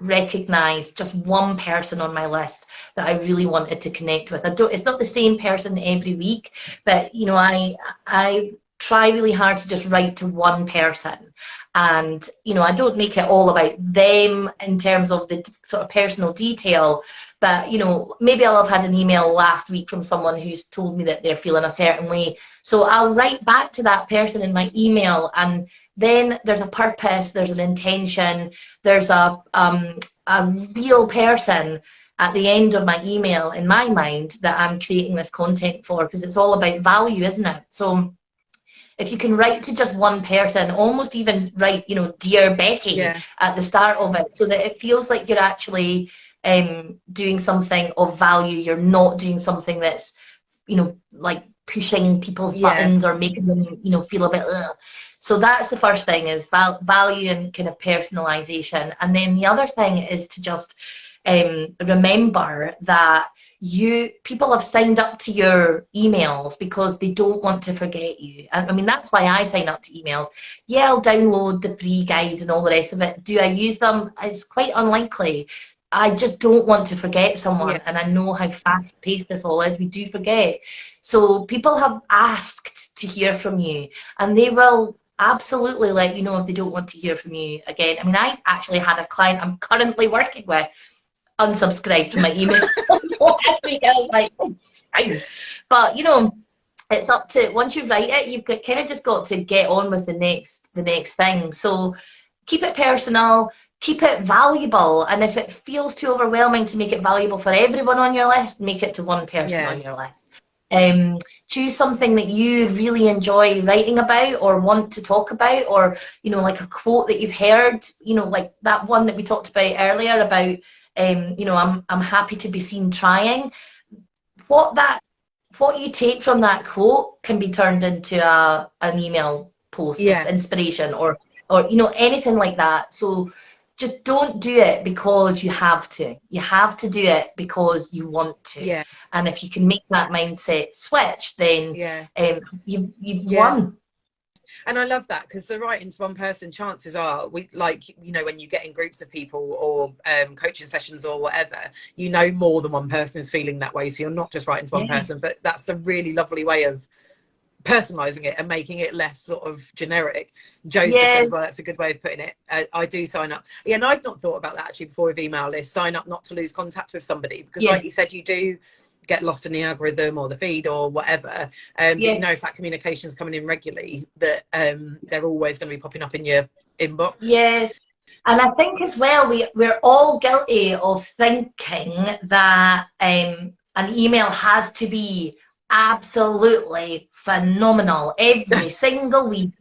recognized just one person on my list that I really wanted to connect with. It's not the same person every week, but you know, I try really hard to just write to one person. And you know, I don't make it all about them in terms of the sort of personal detail, but you know, maybe I'll have had an email last week from someone who's told me that they're feeling a certain way. So I'll write back to that person in my email, and then there's a purpose, there's an intention, there's a real person at the end of my email in my mind that I'm creating this content for, because it's all about value, isn't it? So if you can write to just one person, almost even write, you know, Dear Becky at the start of it, so that it feels like you're actually doing something of value. You're not doing something that's, you know, like pushing people's buttons or making them, you know, feel a bit ugh. So that's the first thing, is value and kind of personalization. And then the other thing is to just remember that people have signed up to your emails because they don't want to forget you. I mean, that's why I sign up to emails. Yeah, I'll download the free guides and all the rest of it. Do I use them? It's quite unlikely. I just don't want to forget someone, and I know how fast-paced this all is. We do forget. So people have asked to hear from you, and they will absolutely let you know if they don't want to hear from you again. I mean, I actually had a client I'm currently working with unsubscribe from my email last week. I was like, oh, fine. But you know, it's up to, once you write it, you've got, kind of just got to get on with the next thing. So keep it personal, keep it valuable, and if it feels too overwhelming to make it valuable for everyone on your list, make it to one person Yeah. on your list. Choose something that you really enjoy writing about or want to talk about, or you know, like a quote that you've heard, you know, like that one that we talked about earlier about, you know, I'm happy to be seen trying. What that what you take from that quote can be turned into an email post of Yeah. inspiration, or you know, anything like that. So just don't do it because you have to. You have to do it because you want to. Yeah. And if you can make that mindset switch, then Yeah. you've Yeah. won. And I love that, because the writing to one person, chances are, we, like, you know, when you get in groups of people or coaching sessions or whatever, you know, more than one person is feeling that way. So you're not just writing to one Yeah. person, but that's a really lovely way of personalizing it and making it less sort of generic. Joe's just said Yeah. as well, that's a good way of putting it. I do sign up. Yeah, and I've not thought about that actually before with email lists. Sign up not to lose contact with somebody, because Yeah. like you said, you do get lost in the algorithm or the feed or whatever, but Yeah. you know, if that communication is coming in regularly, that they're always going to be popping up in your inbox. Yeah. And I think as well, we're all guilty of thinking that an email has to be absolutely phenomenal every single week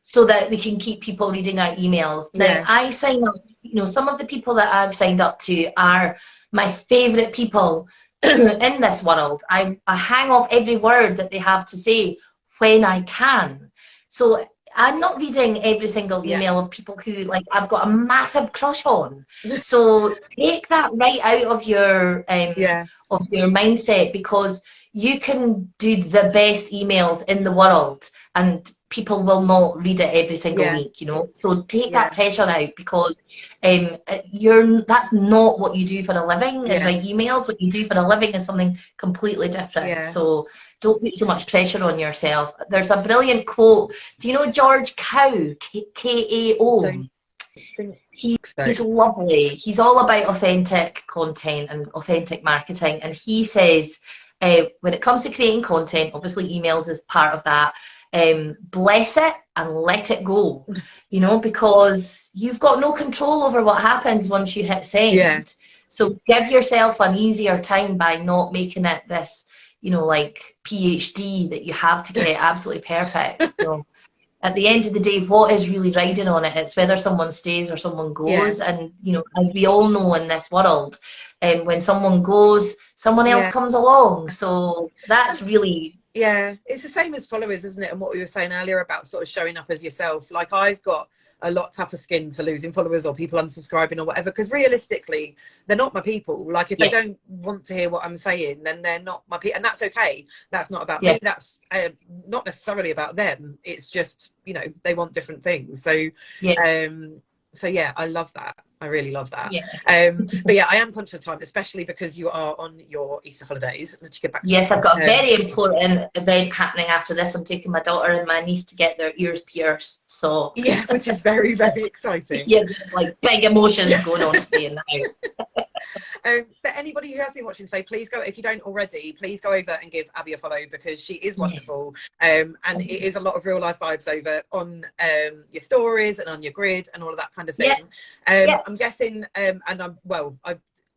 so that we can keep people reading our emails. Now, Yeah. I sign up, you know, some of the people that I've signed up to are my favourite people in this world. I hang off every word that they have to say when I can. So I'm not reading every single Yeah. email of people who, like, I've got a massive crush on. So take that right out Yeah. of your mindset, because you can do the best emails in the world and people will not read it every single Yeah. week, you know. So take that Yeah. pressure out, because that's not what you do for a living, is Yeah. write emails. What you do for a living is something completely different. Yeah. So don't put so much pressure on yourself. There's a brilliant quote. Do you know George Kao? Kao. Don't think so. He's lovely. He's all about authentic content and authentic marketing. And he says, when it comes to creating content, obviously emails is part of that. Bless it and let it go, you know, because you've got no control over what happens once you hit send. Yeah. So give yourself an easier time by not making it this, you know, like PhD that you have to get absolutely perfect. So at the end of the day, what is really riding on it? It's whether someone stays or someone Yeah. goes. And, you know, as we all know in this world, when someone goes, someone else Yeah. comes along. So that's really... Yeah, it's the same as followers, isn't it? And what we were saying earlier about sort of showing up as yourself. Like, I've got a lot tougher skin to losing followers or people unsubscribing or whatever, because realistically, they're not my people. Like, if they don't want to hear what I'm saying, then they're not my people, and that's okay. That's not about me. That's not necessarily about them. It's just, you know, they want different things. So, yeah, I love that. I really love that. But yeah, I am conscious of time, especially because you are on your Easter holidays. Let's get back to I've got a very important event happening after this. I'm taking my daughter and my niece to get their ears pierced. So yeah, which is very, very exciting. Yeah, there's like big emotions going on today in the house. But anybody who has been watching, so please go, if you don't already, please go over and give Abi a follow, because she is wonderful. And it is a lot of real life vibes over on your stories and on your grid and all of that kind of thing. I'm guessing, and I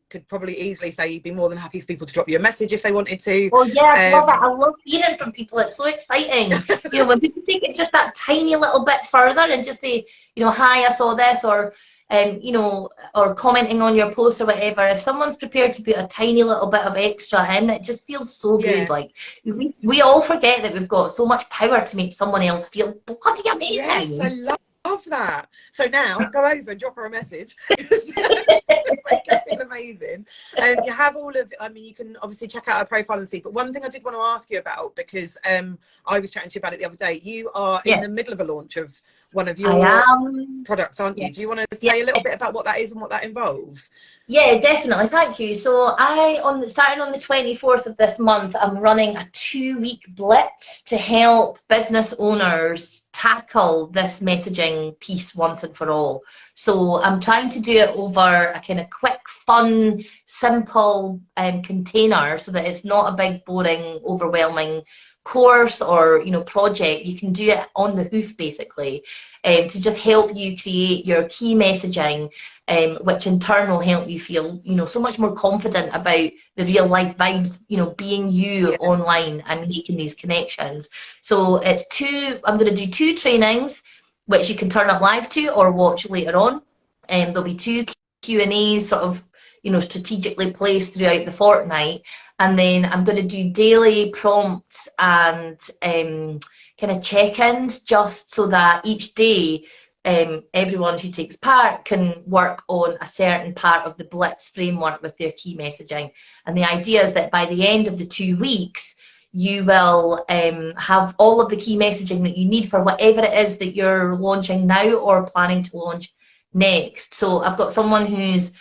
could probably easily say you'd be more than happy for people to drop you a message if they wanted to. Oh yeah, I love it. I love hearing from people. It's so exciting. You know, when people take it just that tiny little bit further and just say, you know, hi, I saw this, or you know, or commenting on your post or whatever. If someone's prepared to put a tiny little bit of extra in, it just feels so good. Like we all forget that we've got so much power to make someone else feel bloody amazing. Yes, I love that. So now go over and drop her a message. Make her feel amazing. You have all of, I mean, you can obviously check out her profile and see, but one thing I did want to ask you about, because I was chatting to you about it the other day, you are in the middle of a launch of one of your products, aren't you? Do you want to say a little bit about what that is and what that involves? Yeah, definitely. Thank you. So starting on the 24th of this month, I'm running a 2-week blitz to help business owners tackle this messaging piece once and for all. So I'm trying to do it over a kind of quick, fun, simple container, so that it's not a big, boring, overwhelming course or project. You can do it on the hoof, basically, to just help you create your key messaging, which in turn will help you feel so much more confident about the real life vibes, being you online and making these connections. So I'm going to do 2 trainings which you can turn up live to or watch later on. There'll be 2 Q&As sort of strategically placed throughout the fortnight, and then I'm going to do daily prompts and kind of check-ins, just so that each day everyone who takes part can work on a certain part of the Blitz framework with their key messaging. And the idea is that by the end of the 2 weeks, you will have all of the key messaging that you need for whatever it is that you're launching now or planning to launch next. So I've got someone who's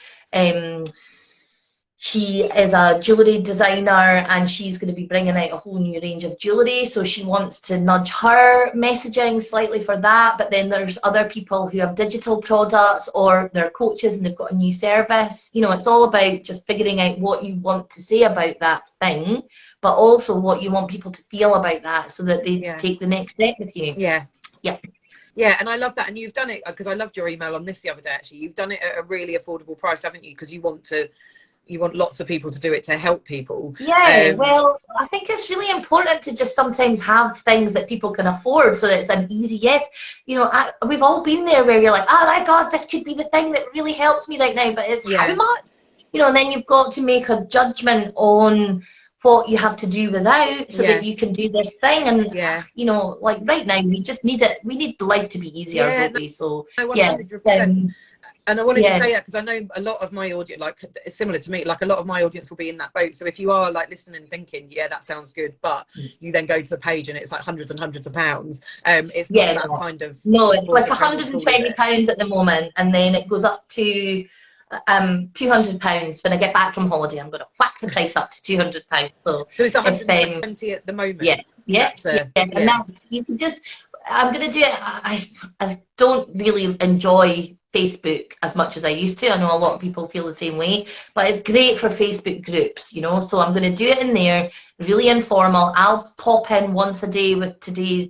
she is a jewellery designer, and she's going to be bringing out a whole new range of jewellery. So she wants to nudge her messaging slightly for that. But then there's other people who have digital products, or they're coaches and they've got a new service. It's all about just figuring out what you want to say about that thing, but also what you want people to feel about that, so that they take the next step with you. Yeah. Yeah. Yeah, and I love that. And you've done it, because I loved your email on this the other day, actually. You've done it at a really affordable price, haven't you? Because you want lots of people to do it, to help people. Yeah, well, I think it's really important to just sometimes have things that people can afford, so that it's an easy yes. We've all been there where you're like, oh my God, this could be the thing that really helps me right now, but it's how much? And then you've got to make a judgment on what you have to do without, so that you can do this thing. And like right now, we just need it. We need life to be easier, don't we? So 100%. And I wanted to say that because I know a lot of my audience, like similar to me, like a lot of my audience will be in that boat. So if you are like listening and thinking, yeah, that sounds good, but you then go to the page and it's like hundreds and hundreds of pounds, it's not that kind of. No, it's like £120 at the moment, and then it goes up to £200 when I get back from holiday. I'm going to whack the price up to £200. So it's 120 at the moment. And that's, you can just. I'm going to do it. I don't really enjoy Facebook as much as I used to. I know a lot of people feel the same way, but it's great for Facebook groups, so I'm going to do it in there, really informal. I'll pop in once a day with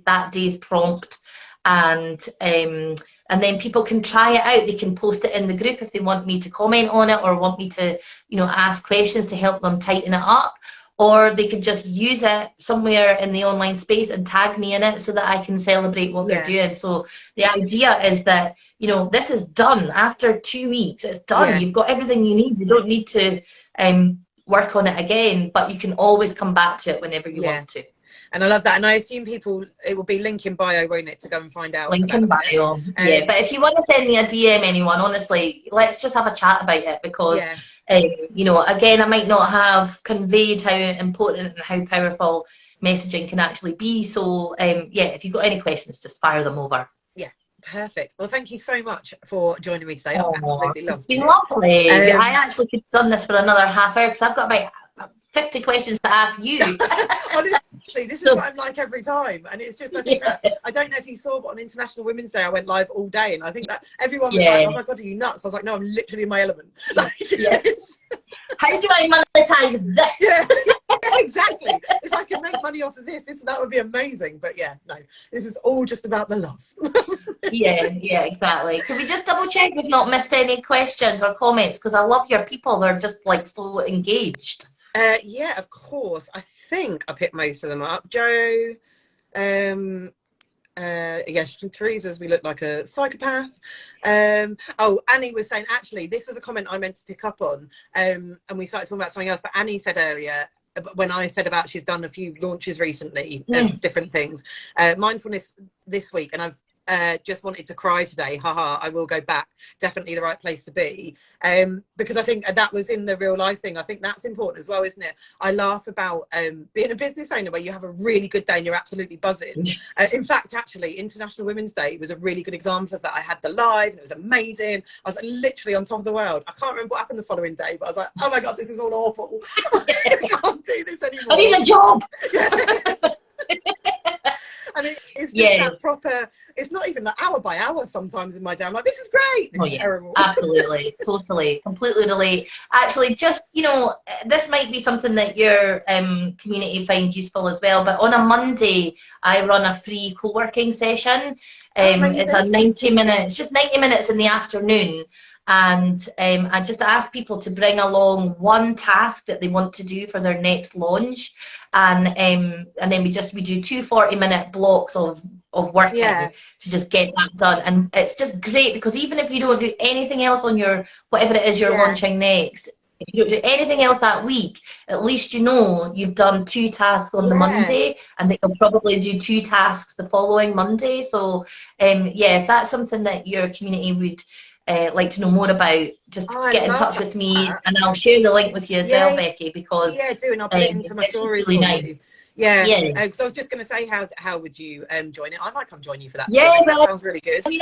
that day's prompt, and then people can try it out. They can post it in the group if they want me to comment on it, or want me to ask questions to help them tighten it up. Or they could just use it somewhere in the online space and tag me in it, so that I can celebrate what they're doing. So the idea is that, this is done after 2 weeks. It's done. Yeah. You've got everything you need. You don't need to work on it again, but you can always come back to it whenever you want to. And I love that. And I assume it will be link in bio, won't it, to go and find out. Link in bio. Yeah, but if you want to send me a DM, anyone, honestly, let's just have a chat about it, because again, I might not have conveyed how important and how powerful messaging can actually be. So if you've got any questions, just fire them over. Yeah, perfect. Well, thank you so much for joining me today. I absolutely loved it. It's been lovely. I actually could have done this for another half hour, because I've got about 50 questions to ask you. Honestly, this is what I'm like every time, and it's just, I think that, I don't know if you saw, but on International Women's Day I went live all day, and I think that everyone was like, oh my God, are you nuts? I was like, no, I'm literally in my element. How do I monetize this? Yeah, exactly. If I could make money off of that would be amazing. But no, this is all just about the love. yeah, exactly. Can we just double check we've not missed any questions or comments? Because I love your people. They're just like so engaged. Yeah, of course. I think I picked most of them up. Joe, Teresa's, we look like a psychopath. Annie was saying, actually, this was a comment I meant to pick up on, and we started talking about something else, but Annie said earlier, when I said about she's done a few launches recently of different things, mindfulness this week, and I've just wanted to cry today. Haha, I will go back. Definitely the right place to be. Because I think that was in the real life thing. I think that's important as well, isn't it? I laugh about being a business owner where you have a really good day and you're absolutely buzzing. In fact, actually, International Women's Day was a really good example of that. I had the live and it was amazing. I was literally on top of the world. I can't remember what happened the following day, but I was like, oh my God, this is all awful. I can't do this anymore. I need a job. And it's just Yeah. that proper, it's not even the hour by hour sometimes in my day. I'm like, this is great. This is terrible. Absolutely. Totally. Completely relate. Actually, just, this might be something that your community finds useful as well, but on a Monday, I run a free co-working session. It's a 90 minutes, just 90 minutes in the afternoon. And I just ask people to bring along one task that they want to do for their next launch. And then we do two 40-minute blocks of working to just get that done. And it's just great because even if you don't do anything else on your, whatever it is you're launching next, if you don't do anything else that week, at least you've done two tasks on the Monday, and that you'll probably do two tasks the following Monday. So, if that's something that your community would like to know more about, just get in touch with me, and I'll share the link with you as well, Becky, because do, and I'll put it into my stories really for nice. you. Because I was just going to say, how would you join it? I might come join you for that. That sounds really good. I mean,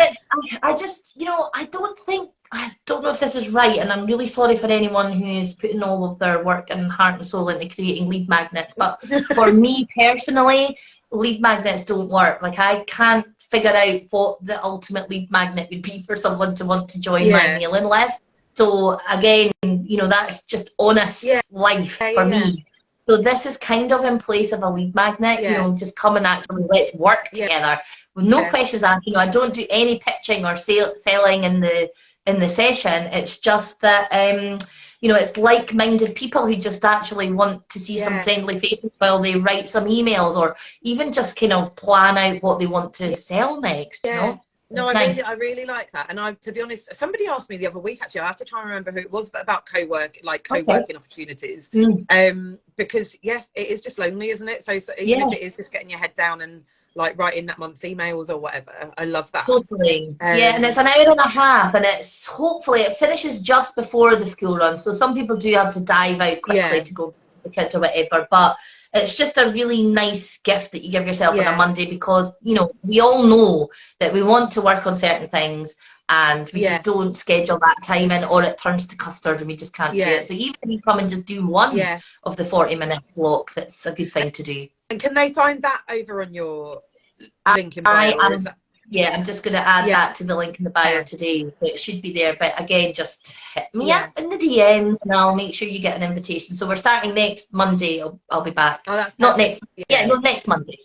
I don't know if this is right, and I'm really sorry for anyone who's putting all of their work and heart and soul into creating lead magnets, but for me personally, lead magnets don't work. Like, I can't figure out what the ultimate lead magnet would be for someone to want to join my mailing list. So again, that's just honest life for me. So this is kind of in place of a lead magnet, just come and actually let's work together with no questions asked. I don't do any pitching or selling in the session. It's just that it's like-minded people who just actually want to see some friendly faces while they write some emails, or even just kind of plan out what they want to sell next. No, I really like that. And to be honest, somebody asked me the other week, actually, I have to try and remember who it was, but about co-working opportunities. Because it is just lonely, isn't it? So even if it is just getting your head down and like writing that month's emails or whatever, I love that. Totally. And it's an hour and a half, and hopefully it finishes just before the school run. So some people do have to dive out quickly to go to the kids or whatever, but it's just a really nice gift that you give yourself on a Monday, because we all know that we want to work on certain things, and we just don't schedule that time in, or it turns to custard and we just can't do it. So even if you come and just do one of the 40-minute blocks, it's a good thing to do. And can they find that over on your link in bio? I'm just going to add that to the link in the bio today. So it should be there. But again, just hit me up in the DMs, and I'll make sure you get an invitation. So we're starting next Monday. I'll be back. Oh, that's perfect. Not next. Next Monday.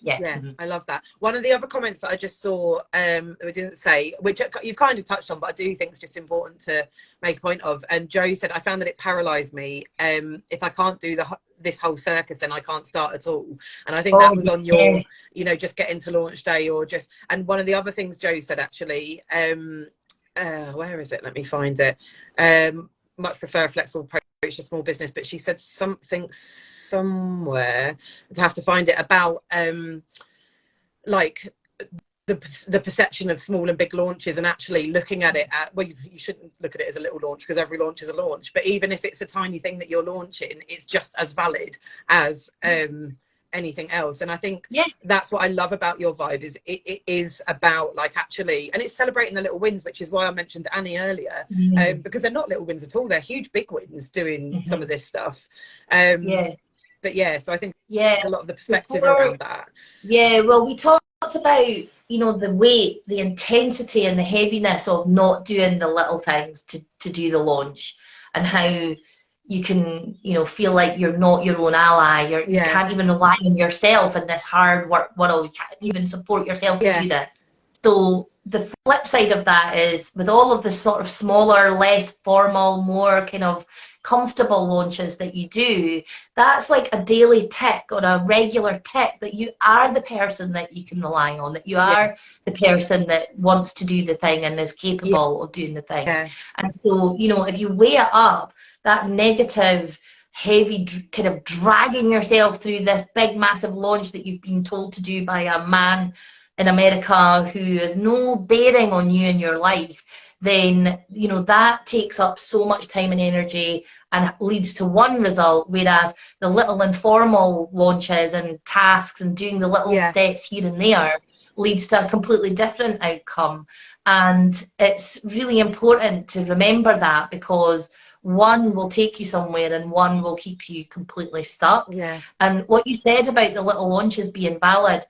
I love that. One of the other comments that I just saw, we didn't say, which you've kind of touched on, but I do think it's just important to make a point of. And Joe said, I found that it paralysed me. If I can't do this whole circus, then I can't start at all. And I think that was on your, just getting to launch day, or just. And one of the other things Joe said, actually, where is it? Let me find it. Much prefer a flexible approach to small business, but she said something somewhere, to have to find it, about like the perception of small and big launches, and actually looking at it you shouldn't look at it as a little launch, because every launch is a launch, but even if it's a tiny thing that you're launching, it's just as valid as anything else. And I think that's what I love about your vibe, is it is about like actually, and it's celebrating the little wins, which is why I mentioned Annie earlier, because they're not little wins at all, they're huge big wins doing some of this stuff. But so I think a lot of the perspective around that. Well, we talked about the weight, the intensity and the heaviness of not doing the little things to do the launch, and how you can feel like you're not your own ally, you can't even rely on yourself in this hard work world, you can't even support yourself to do this. So the flip side of that is, with all of the sort of smaller, less formal, more kind of comfortable launches that you do, that's like a daily tick or a regular tick, that you are the person that you can rely on, that you are the person that wants to do the thing and is capable of doing the thing. And so, if you weigh it up, that negative, heavy kind of dragging yourself through this big, massive launch that you've been told to do by a man in America who has no bearing on you and your life, then that takes up so much time and energy and leads to one result, whereas the little informal launches and tasks and doing the little steps here and there leads to a completely different outcome. And it's really important to remember that, because one will take you somewhere and one will keep you completely stuck. And what you said about the little launches being valid,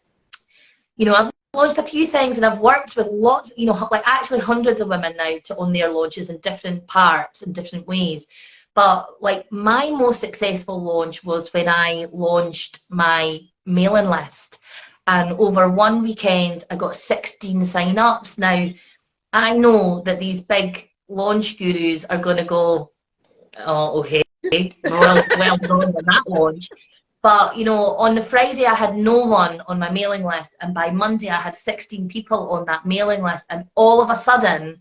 You know, I've launched a few things and I've worked with lots, you know, like actually hundreds of women now to own their launches in different parts in different ways. But like my most successful launch was when I launched my mailing list. And over one weekend, I got 16 sign-ups. Now, I know that these big launch gurus are going to go, oh, okay, well done on that launch. But, you know, on the Friday, I had no one on my mailing list. And by Monday, I had 16 people on that mailing list. And all of a sudden,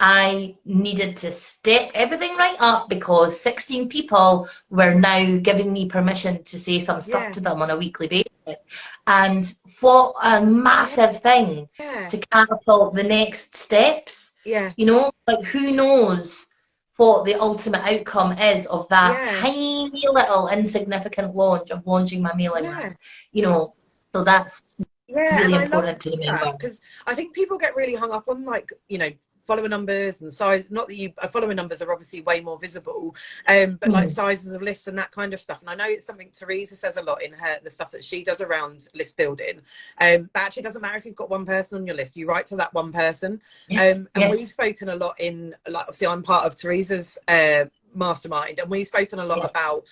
I needed to step everything right up because 16 people were now giving me permission to say some stuff Yeah. to them on a weekly basis. And what a massive thing Yeah. to catapult the next steps. Yeah. You know, like who knows what the ultimate outcome is of that Yeah. tiny little insignificant launch of launching my mailing Yeah. list. You know, so that's Yeah, really and I love important to that remember. because I think people get really hung up on, like, you know, follower numbers and size. Not that you follower numbers are obviously way more visible, but like Mm. sizes of lists and that kind of stuff. And I know it's something Teresa says a lot in the stuff that she does around list building. But actually, it doesn't matter if you've got one person on your list. You write to that one person. And we've spoken a lot in, like, obviously I'm part of Teresa's mastermind, and we've spoken a lot about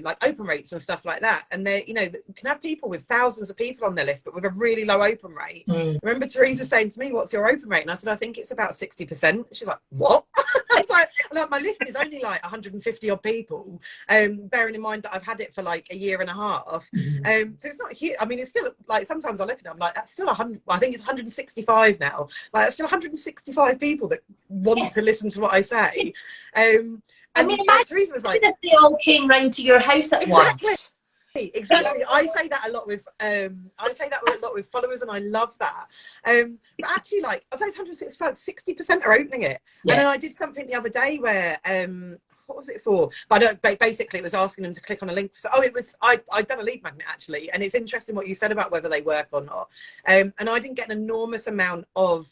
like open rates and stuff like that. And they, you know, you can have people with thousands of people on their list but with a really low open rate. Remember Teresa saying to me, what's your open rate? And I said, I think it's about 60%. She's like, what? I was like, my list is only like 150 odd people, bearing in mind that I've had it for like a year and a half. So it's not huge. I mean, it's still, like, sometimes I look at it, I'm like, that's still 100. I think it's 165 now. Like, that's still 165 people that want to listen to what I say. I And mean, like Teresa was like, if they all came round to your house at once. Exactly. I say that a lot with followers, and I love that. But actually, like, of those 165, 60% are opening it. And then I did something the other day where what was it for? But basically it was asking them to click on a link. So I'd done a lead magnet actually, and it's interesting what you said about whether they work or not. And I didn't get an enormous amount of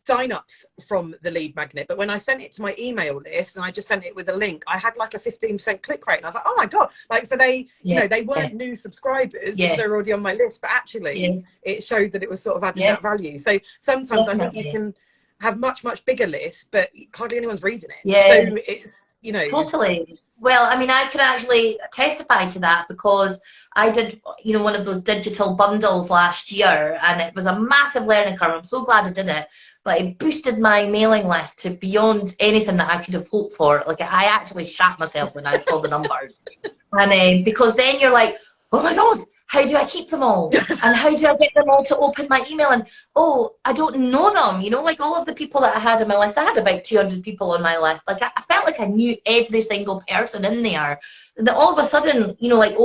sign-ups from the lead magnet, but when I sent it to my email list and I just sent it with a link, I had like a 15% click rate, and I was like, oh my god, like, so they, you know, they weren't new subscribers because they were already on my list, but actually it showed that it was sort of adding that value. So sometimes I think you can have much bigger lists, but hardly anyone's reading it. So it's, you know, totally. Well, I mean, I can actually testify to that because I did, you know, one of those digital bundles last year, and it was a massive learning curve. I'm so glad I did it. But it boosted my mailing list to beyond anything that I could have hoped for. Like, I actually shat myself when I saw the numbers. And because then you're like, oh my God, how do I keep them all? And how do I get them all to open my email? And, oh, I don't know them. You know, like all of the people that I had on my list, I had about 200 people on my list. Like, I felt like I knew every single person in there. And then all of a sudden, you know, like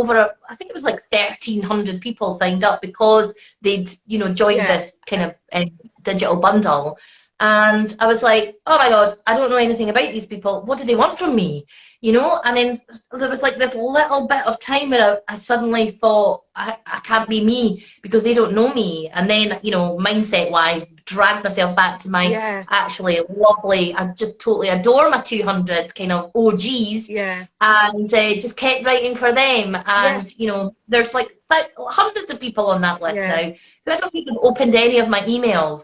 I think it was like 1,300 people signed up because they'd, you know, joined this kind of digital bundle. And I was like, oh my God, I don't know anything about these people. What do they want from me? You know? And then there was like this little bit of time where I suddenly thought, I can't be me because they don't know me. And then, you know, mindset wise, dragged myself back to my actually lovely, I just totally adore my 200 kind of OGs. And just kept writing for them. And, you know, there's like hundreds of people on that list now who I don't think have opened any of my emails.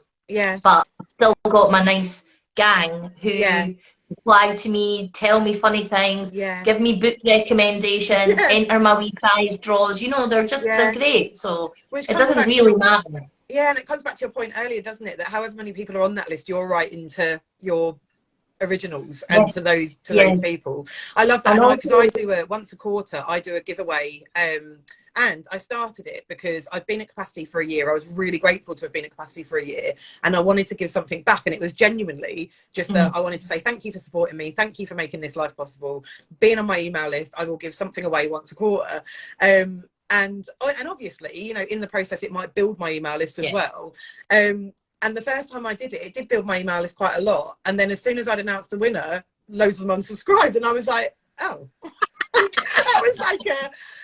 But still got my nice gang who reply to me, tell me funny things, give me book recommendations, enter my wee prize draws. You know, they're great. So it doesn't really matter. Yeah, and it comes back to your point earlier, doesn't it? That however many people are on that list, you're right into your originals and to those people. I love that, because I do once a quarter I do a giveaway, and I started it because I've been at capacity for a year. I was really grateful to have been at capacity for a year, and I wanted to give something back, and it was genuinely just that I wanted to say thank you for supporting me, thank you for making this life possible, being on my email list. I will give something away once a quarter, and obviously, you know, in the process it might build my email list as well. And the first time I did it, it did build my email list quite a lot. And then as soon as I'd announced the winner, loads of them unsubscribed. And I was like, oh. That was like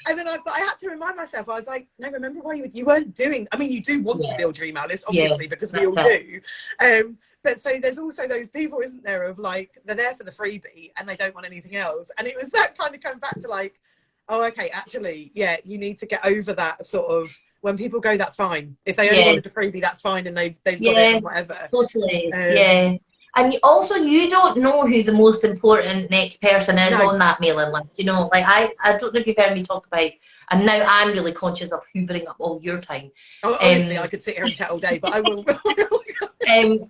and then I had to remind myself, I was like, no, remember why you weren't doing, I mean, you do want to build your email list, obviously, because we all do. But so there's also those people, isn't there, of like, they're there for the freebie and they don't want anything else. And it was that kind of coming back to like, oh, okay, actually, yeah, you need to get over that sort of when people go, that's fine. If they only wanted the freebie, that's fine, and they've got it and whatever. Totally. And also, you don't know who the most important next person is on that mailing list. You know, like I don't know if you've heard me talk about, and now I'm really conscious of hoovering up all your time. Oh, honestly, I could sit here and chat all day, but I will.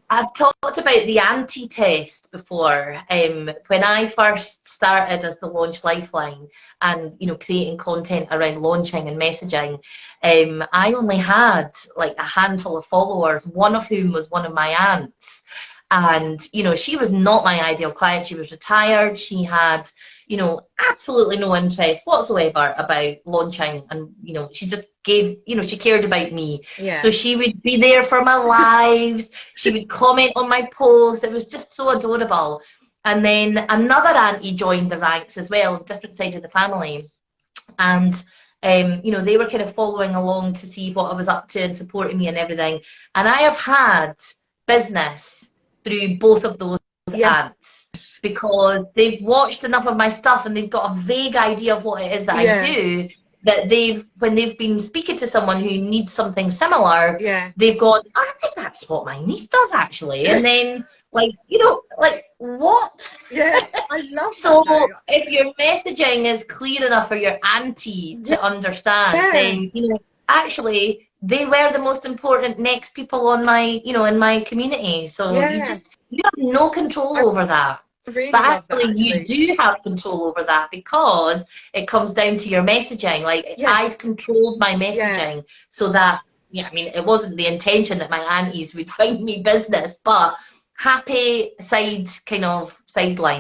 I've talked about the anti-test before. When I first started as the Launch Lifeline and, you know, creating content around launching and messaging, I only had like a handful of followers, one of whom was one of my aunts. And, you know, she was not my ideal client. She was retired. She had, you know, absolutely no interest whatsoever about launching. And, you know, she just gave, you know, she cared about me. Yeah. So she would be there for my lives. She would comment on my posts. It was just so adorable. And then another auntie joined the ranks as well, different side of the family. And, you know, they were kind of following along to see what I was up to and supporting me and everything. And I have had business through both of those aunts, because they've watched enough of my stuff and they've got a vague idea of what it is that I do, that when they've been speaking to someone who needs something similar, they've gone, I think that's what my niece does actually. And then, like, you know, like, what? Yeah, I love so that. if your messaging is clear enough for your auntie to understand, then, you know, actually they were the most important next people on my, you know, in my community. So you have no control over that. Really but love actually, that, you do have control over that, because it comes down to your messaging. Like, I'd controlled my messaging so that, I mean, it wasn't the intention that my aunties would find me business, but happy sideline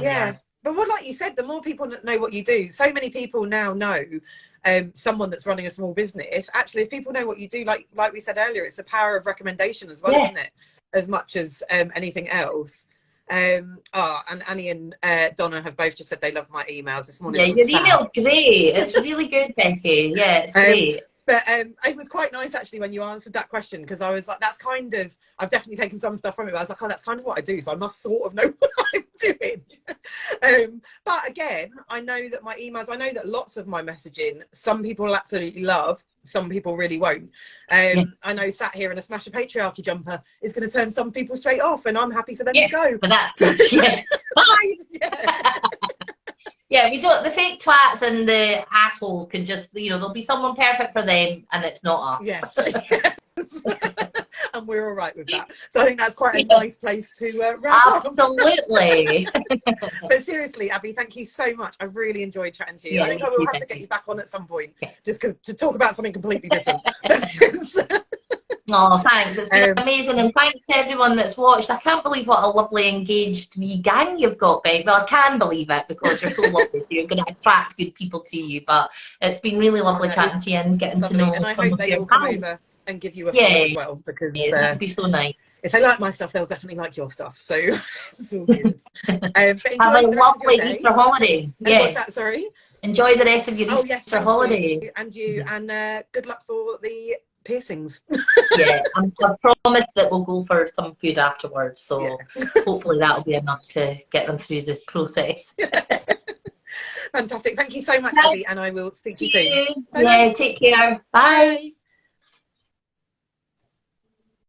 there. But what, like you said, the more people that know what you do, so many people now know someone that's running a small business. Actually, if people know what you do, like we said earlier, it's the power of recommendation as well, isn't it? As much as anything else. And Annie and Donna have both just said they love my emails this morning. Yeah, your email's great. It's really good, Becky. Yeah, it's great. But it was quite nice actually when you answered that question, because I was like, that's kind of, I've definitely taken some stuff from it, but I was like, oh, that's kind of what I do, so I must sort of know what I'm doing. But again, I know that my emails, I know that lots of my messaging, some people will absolutely love, some people really won't. I know sat here in a Smash a Patriarchy jumper is going to turn some people straight off, and I'm happy for them to go. But that's, yeah, we don't. The fake twats and the assholes can just, you know, there'll be someone perfect for them, and it's not us. Yes. And we're all right with that. So I think that's quite a nice place to wrap up. Absolutely. But seriously, Abby, thank you so much. I really enjoyed chatting to you. I think I will have to get you back on at some point, just because to talk about something completely different. Oh, thanks. It's been amazing. And thanks to everyone that's watched. I can't believe what a lovely, engaged wee gang you've got, Beck. Well, I can believe it, because you're so lovely. You're going to attract good people to you. But it's been really lovely chatting to you and getting to know. And I hope they all come over and give you a follow as well, because that'd be so nice. If they like my stuff, they'll definitely like your stuff. So it's all good. Have a lovely Easter holiday. What's that? Sorry. Enjoy the rest of your Easter holiday. And you, and good luck for the piercings. I promise that we'll go for some food afterwards, so hopefully that'll be enough to get them through the process. Fantastic. Thank you so much, Abby, and I will speak to you soon. Yeah, take care. Bye.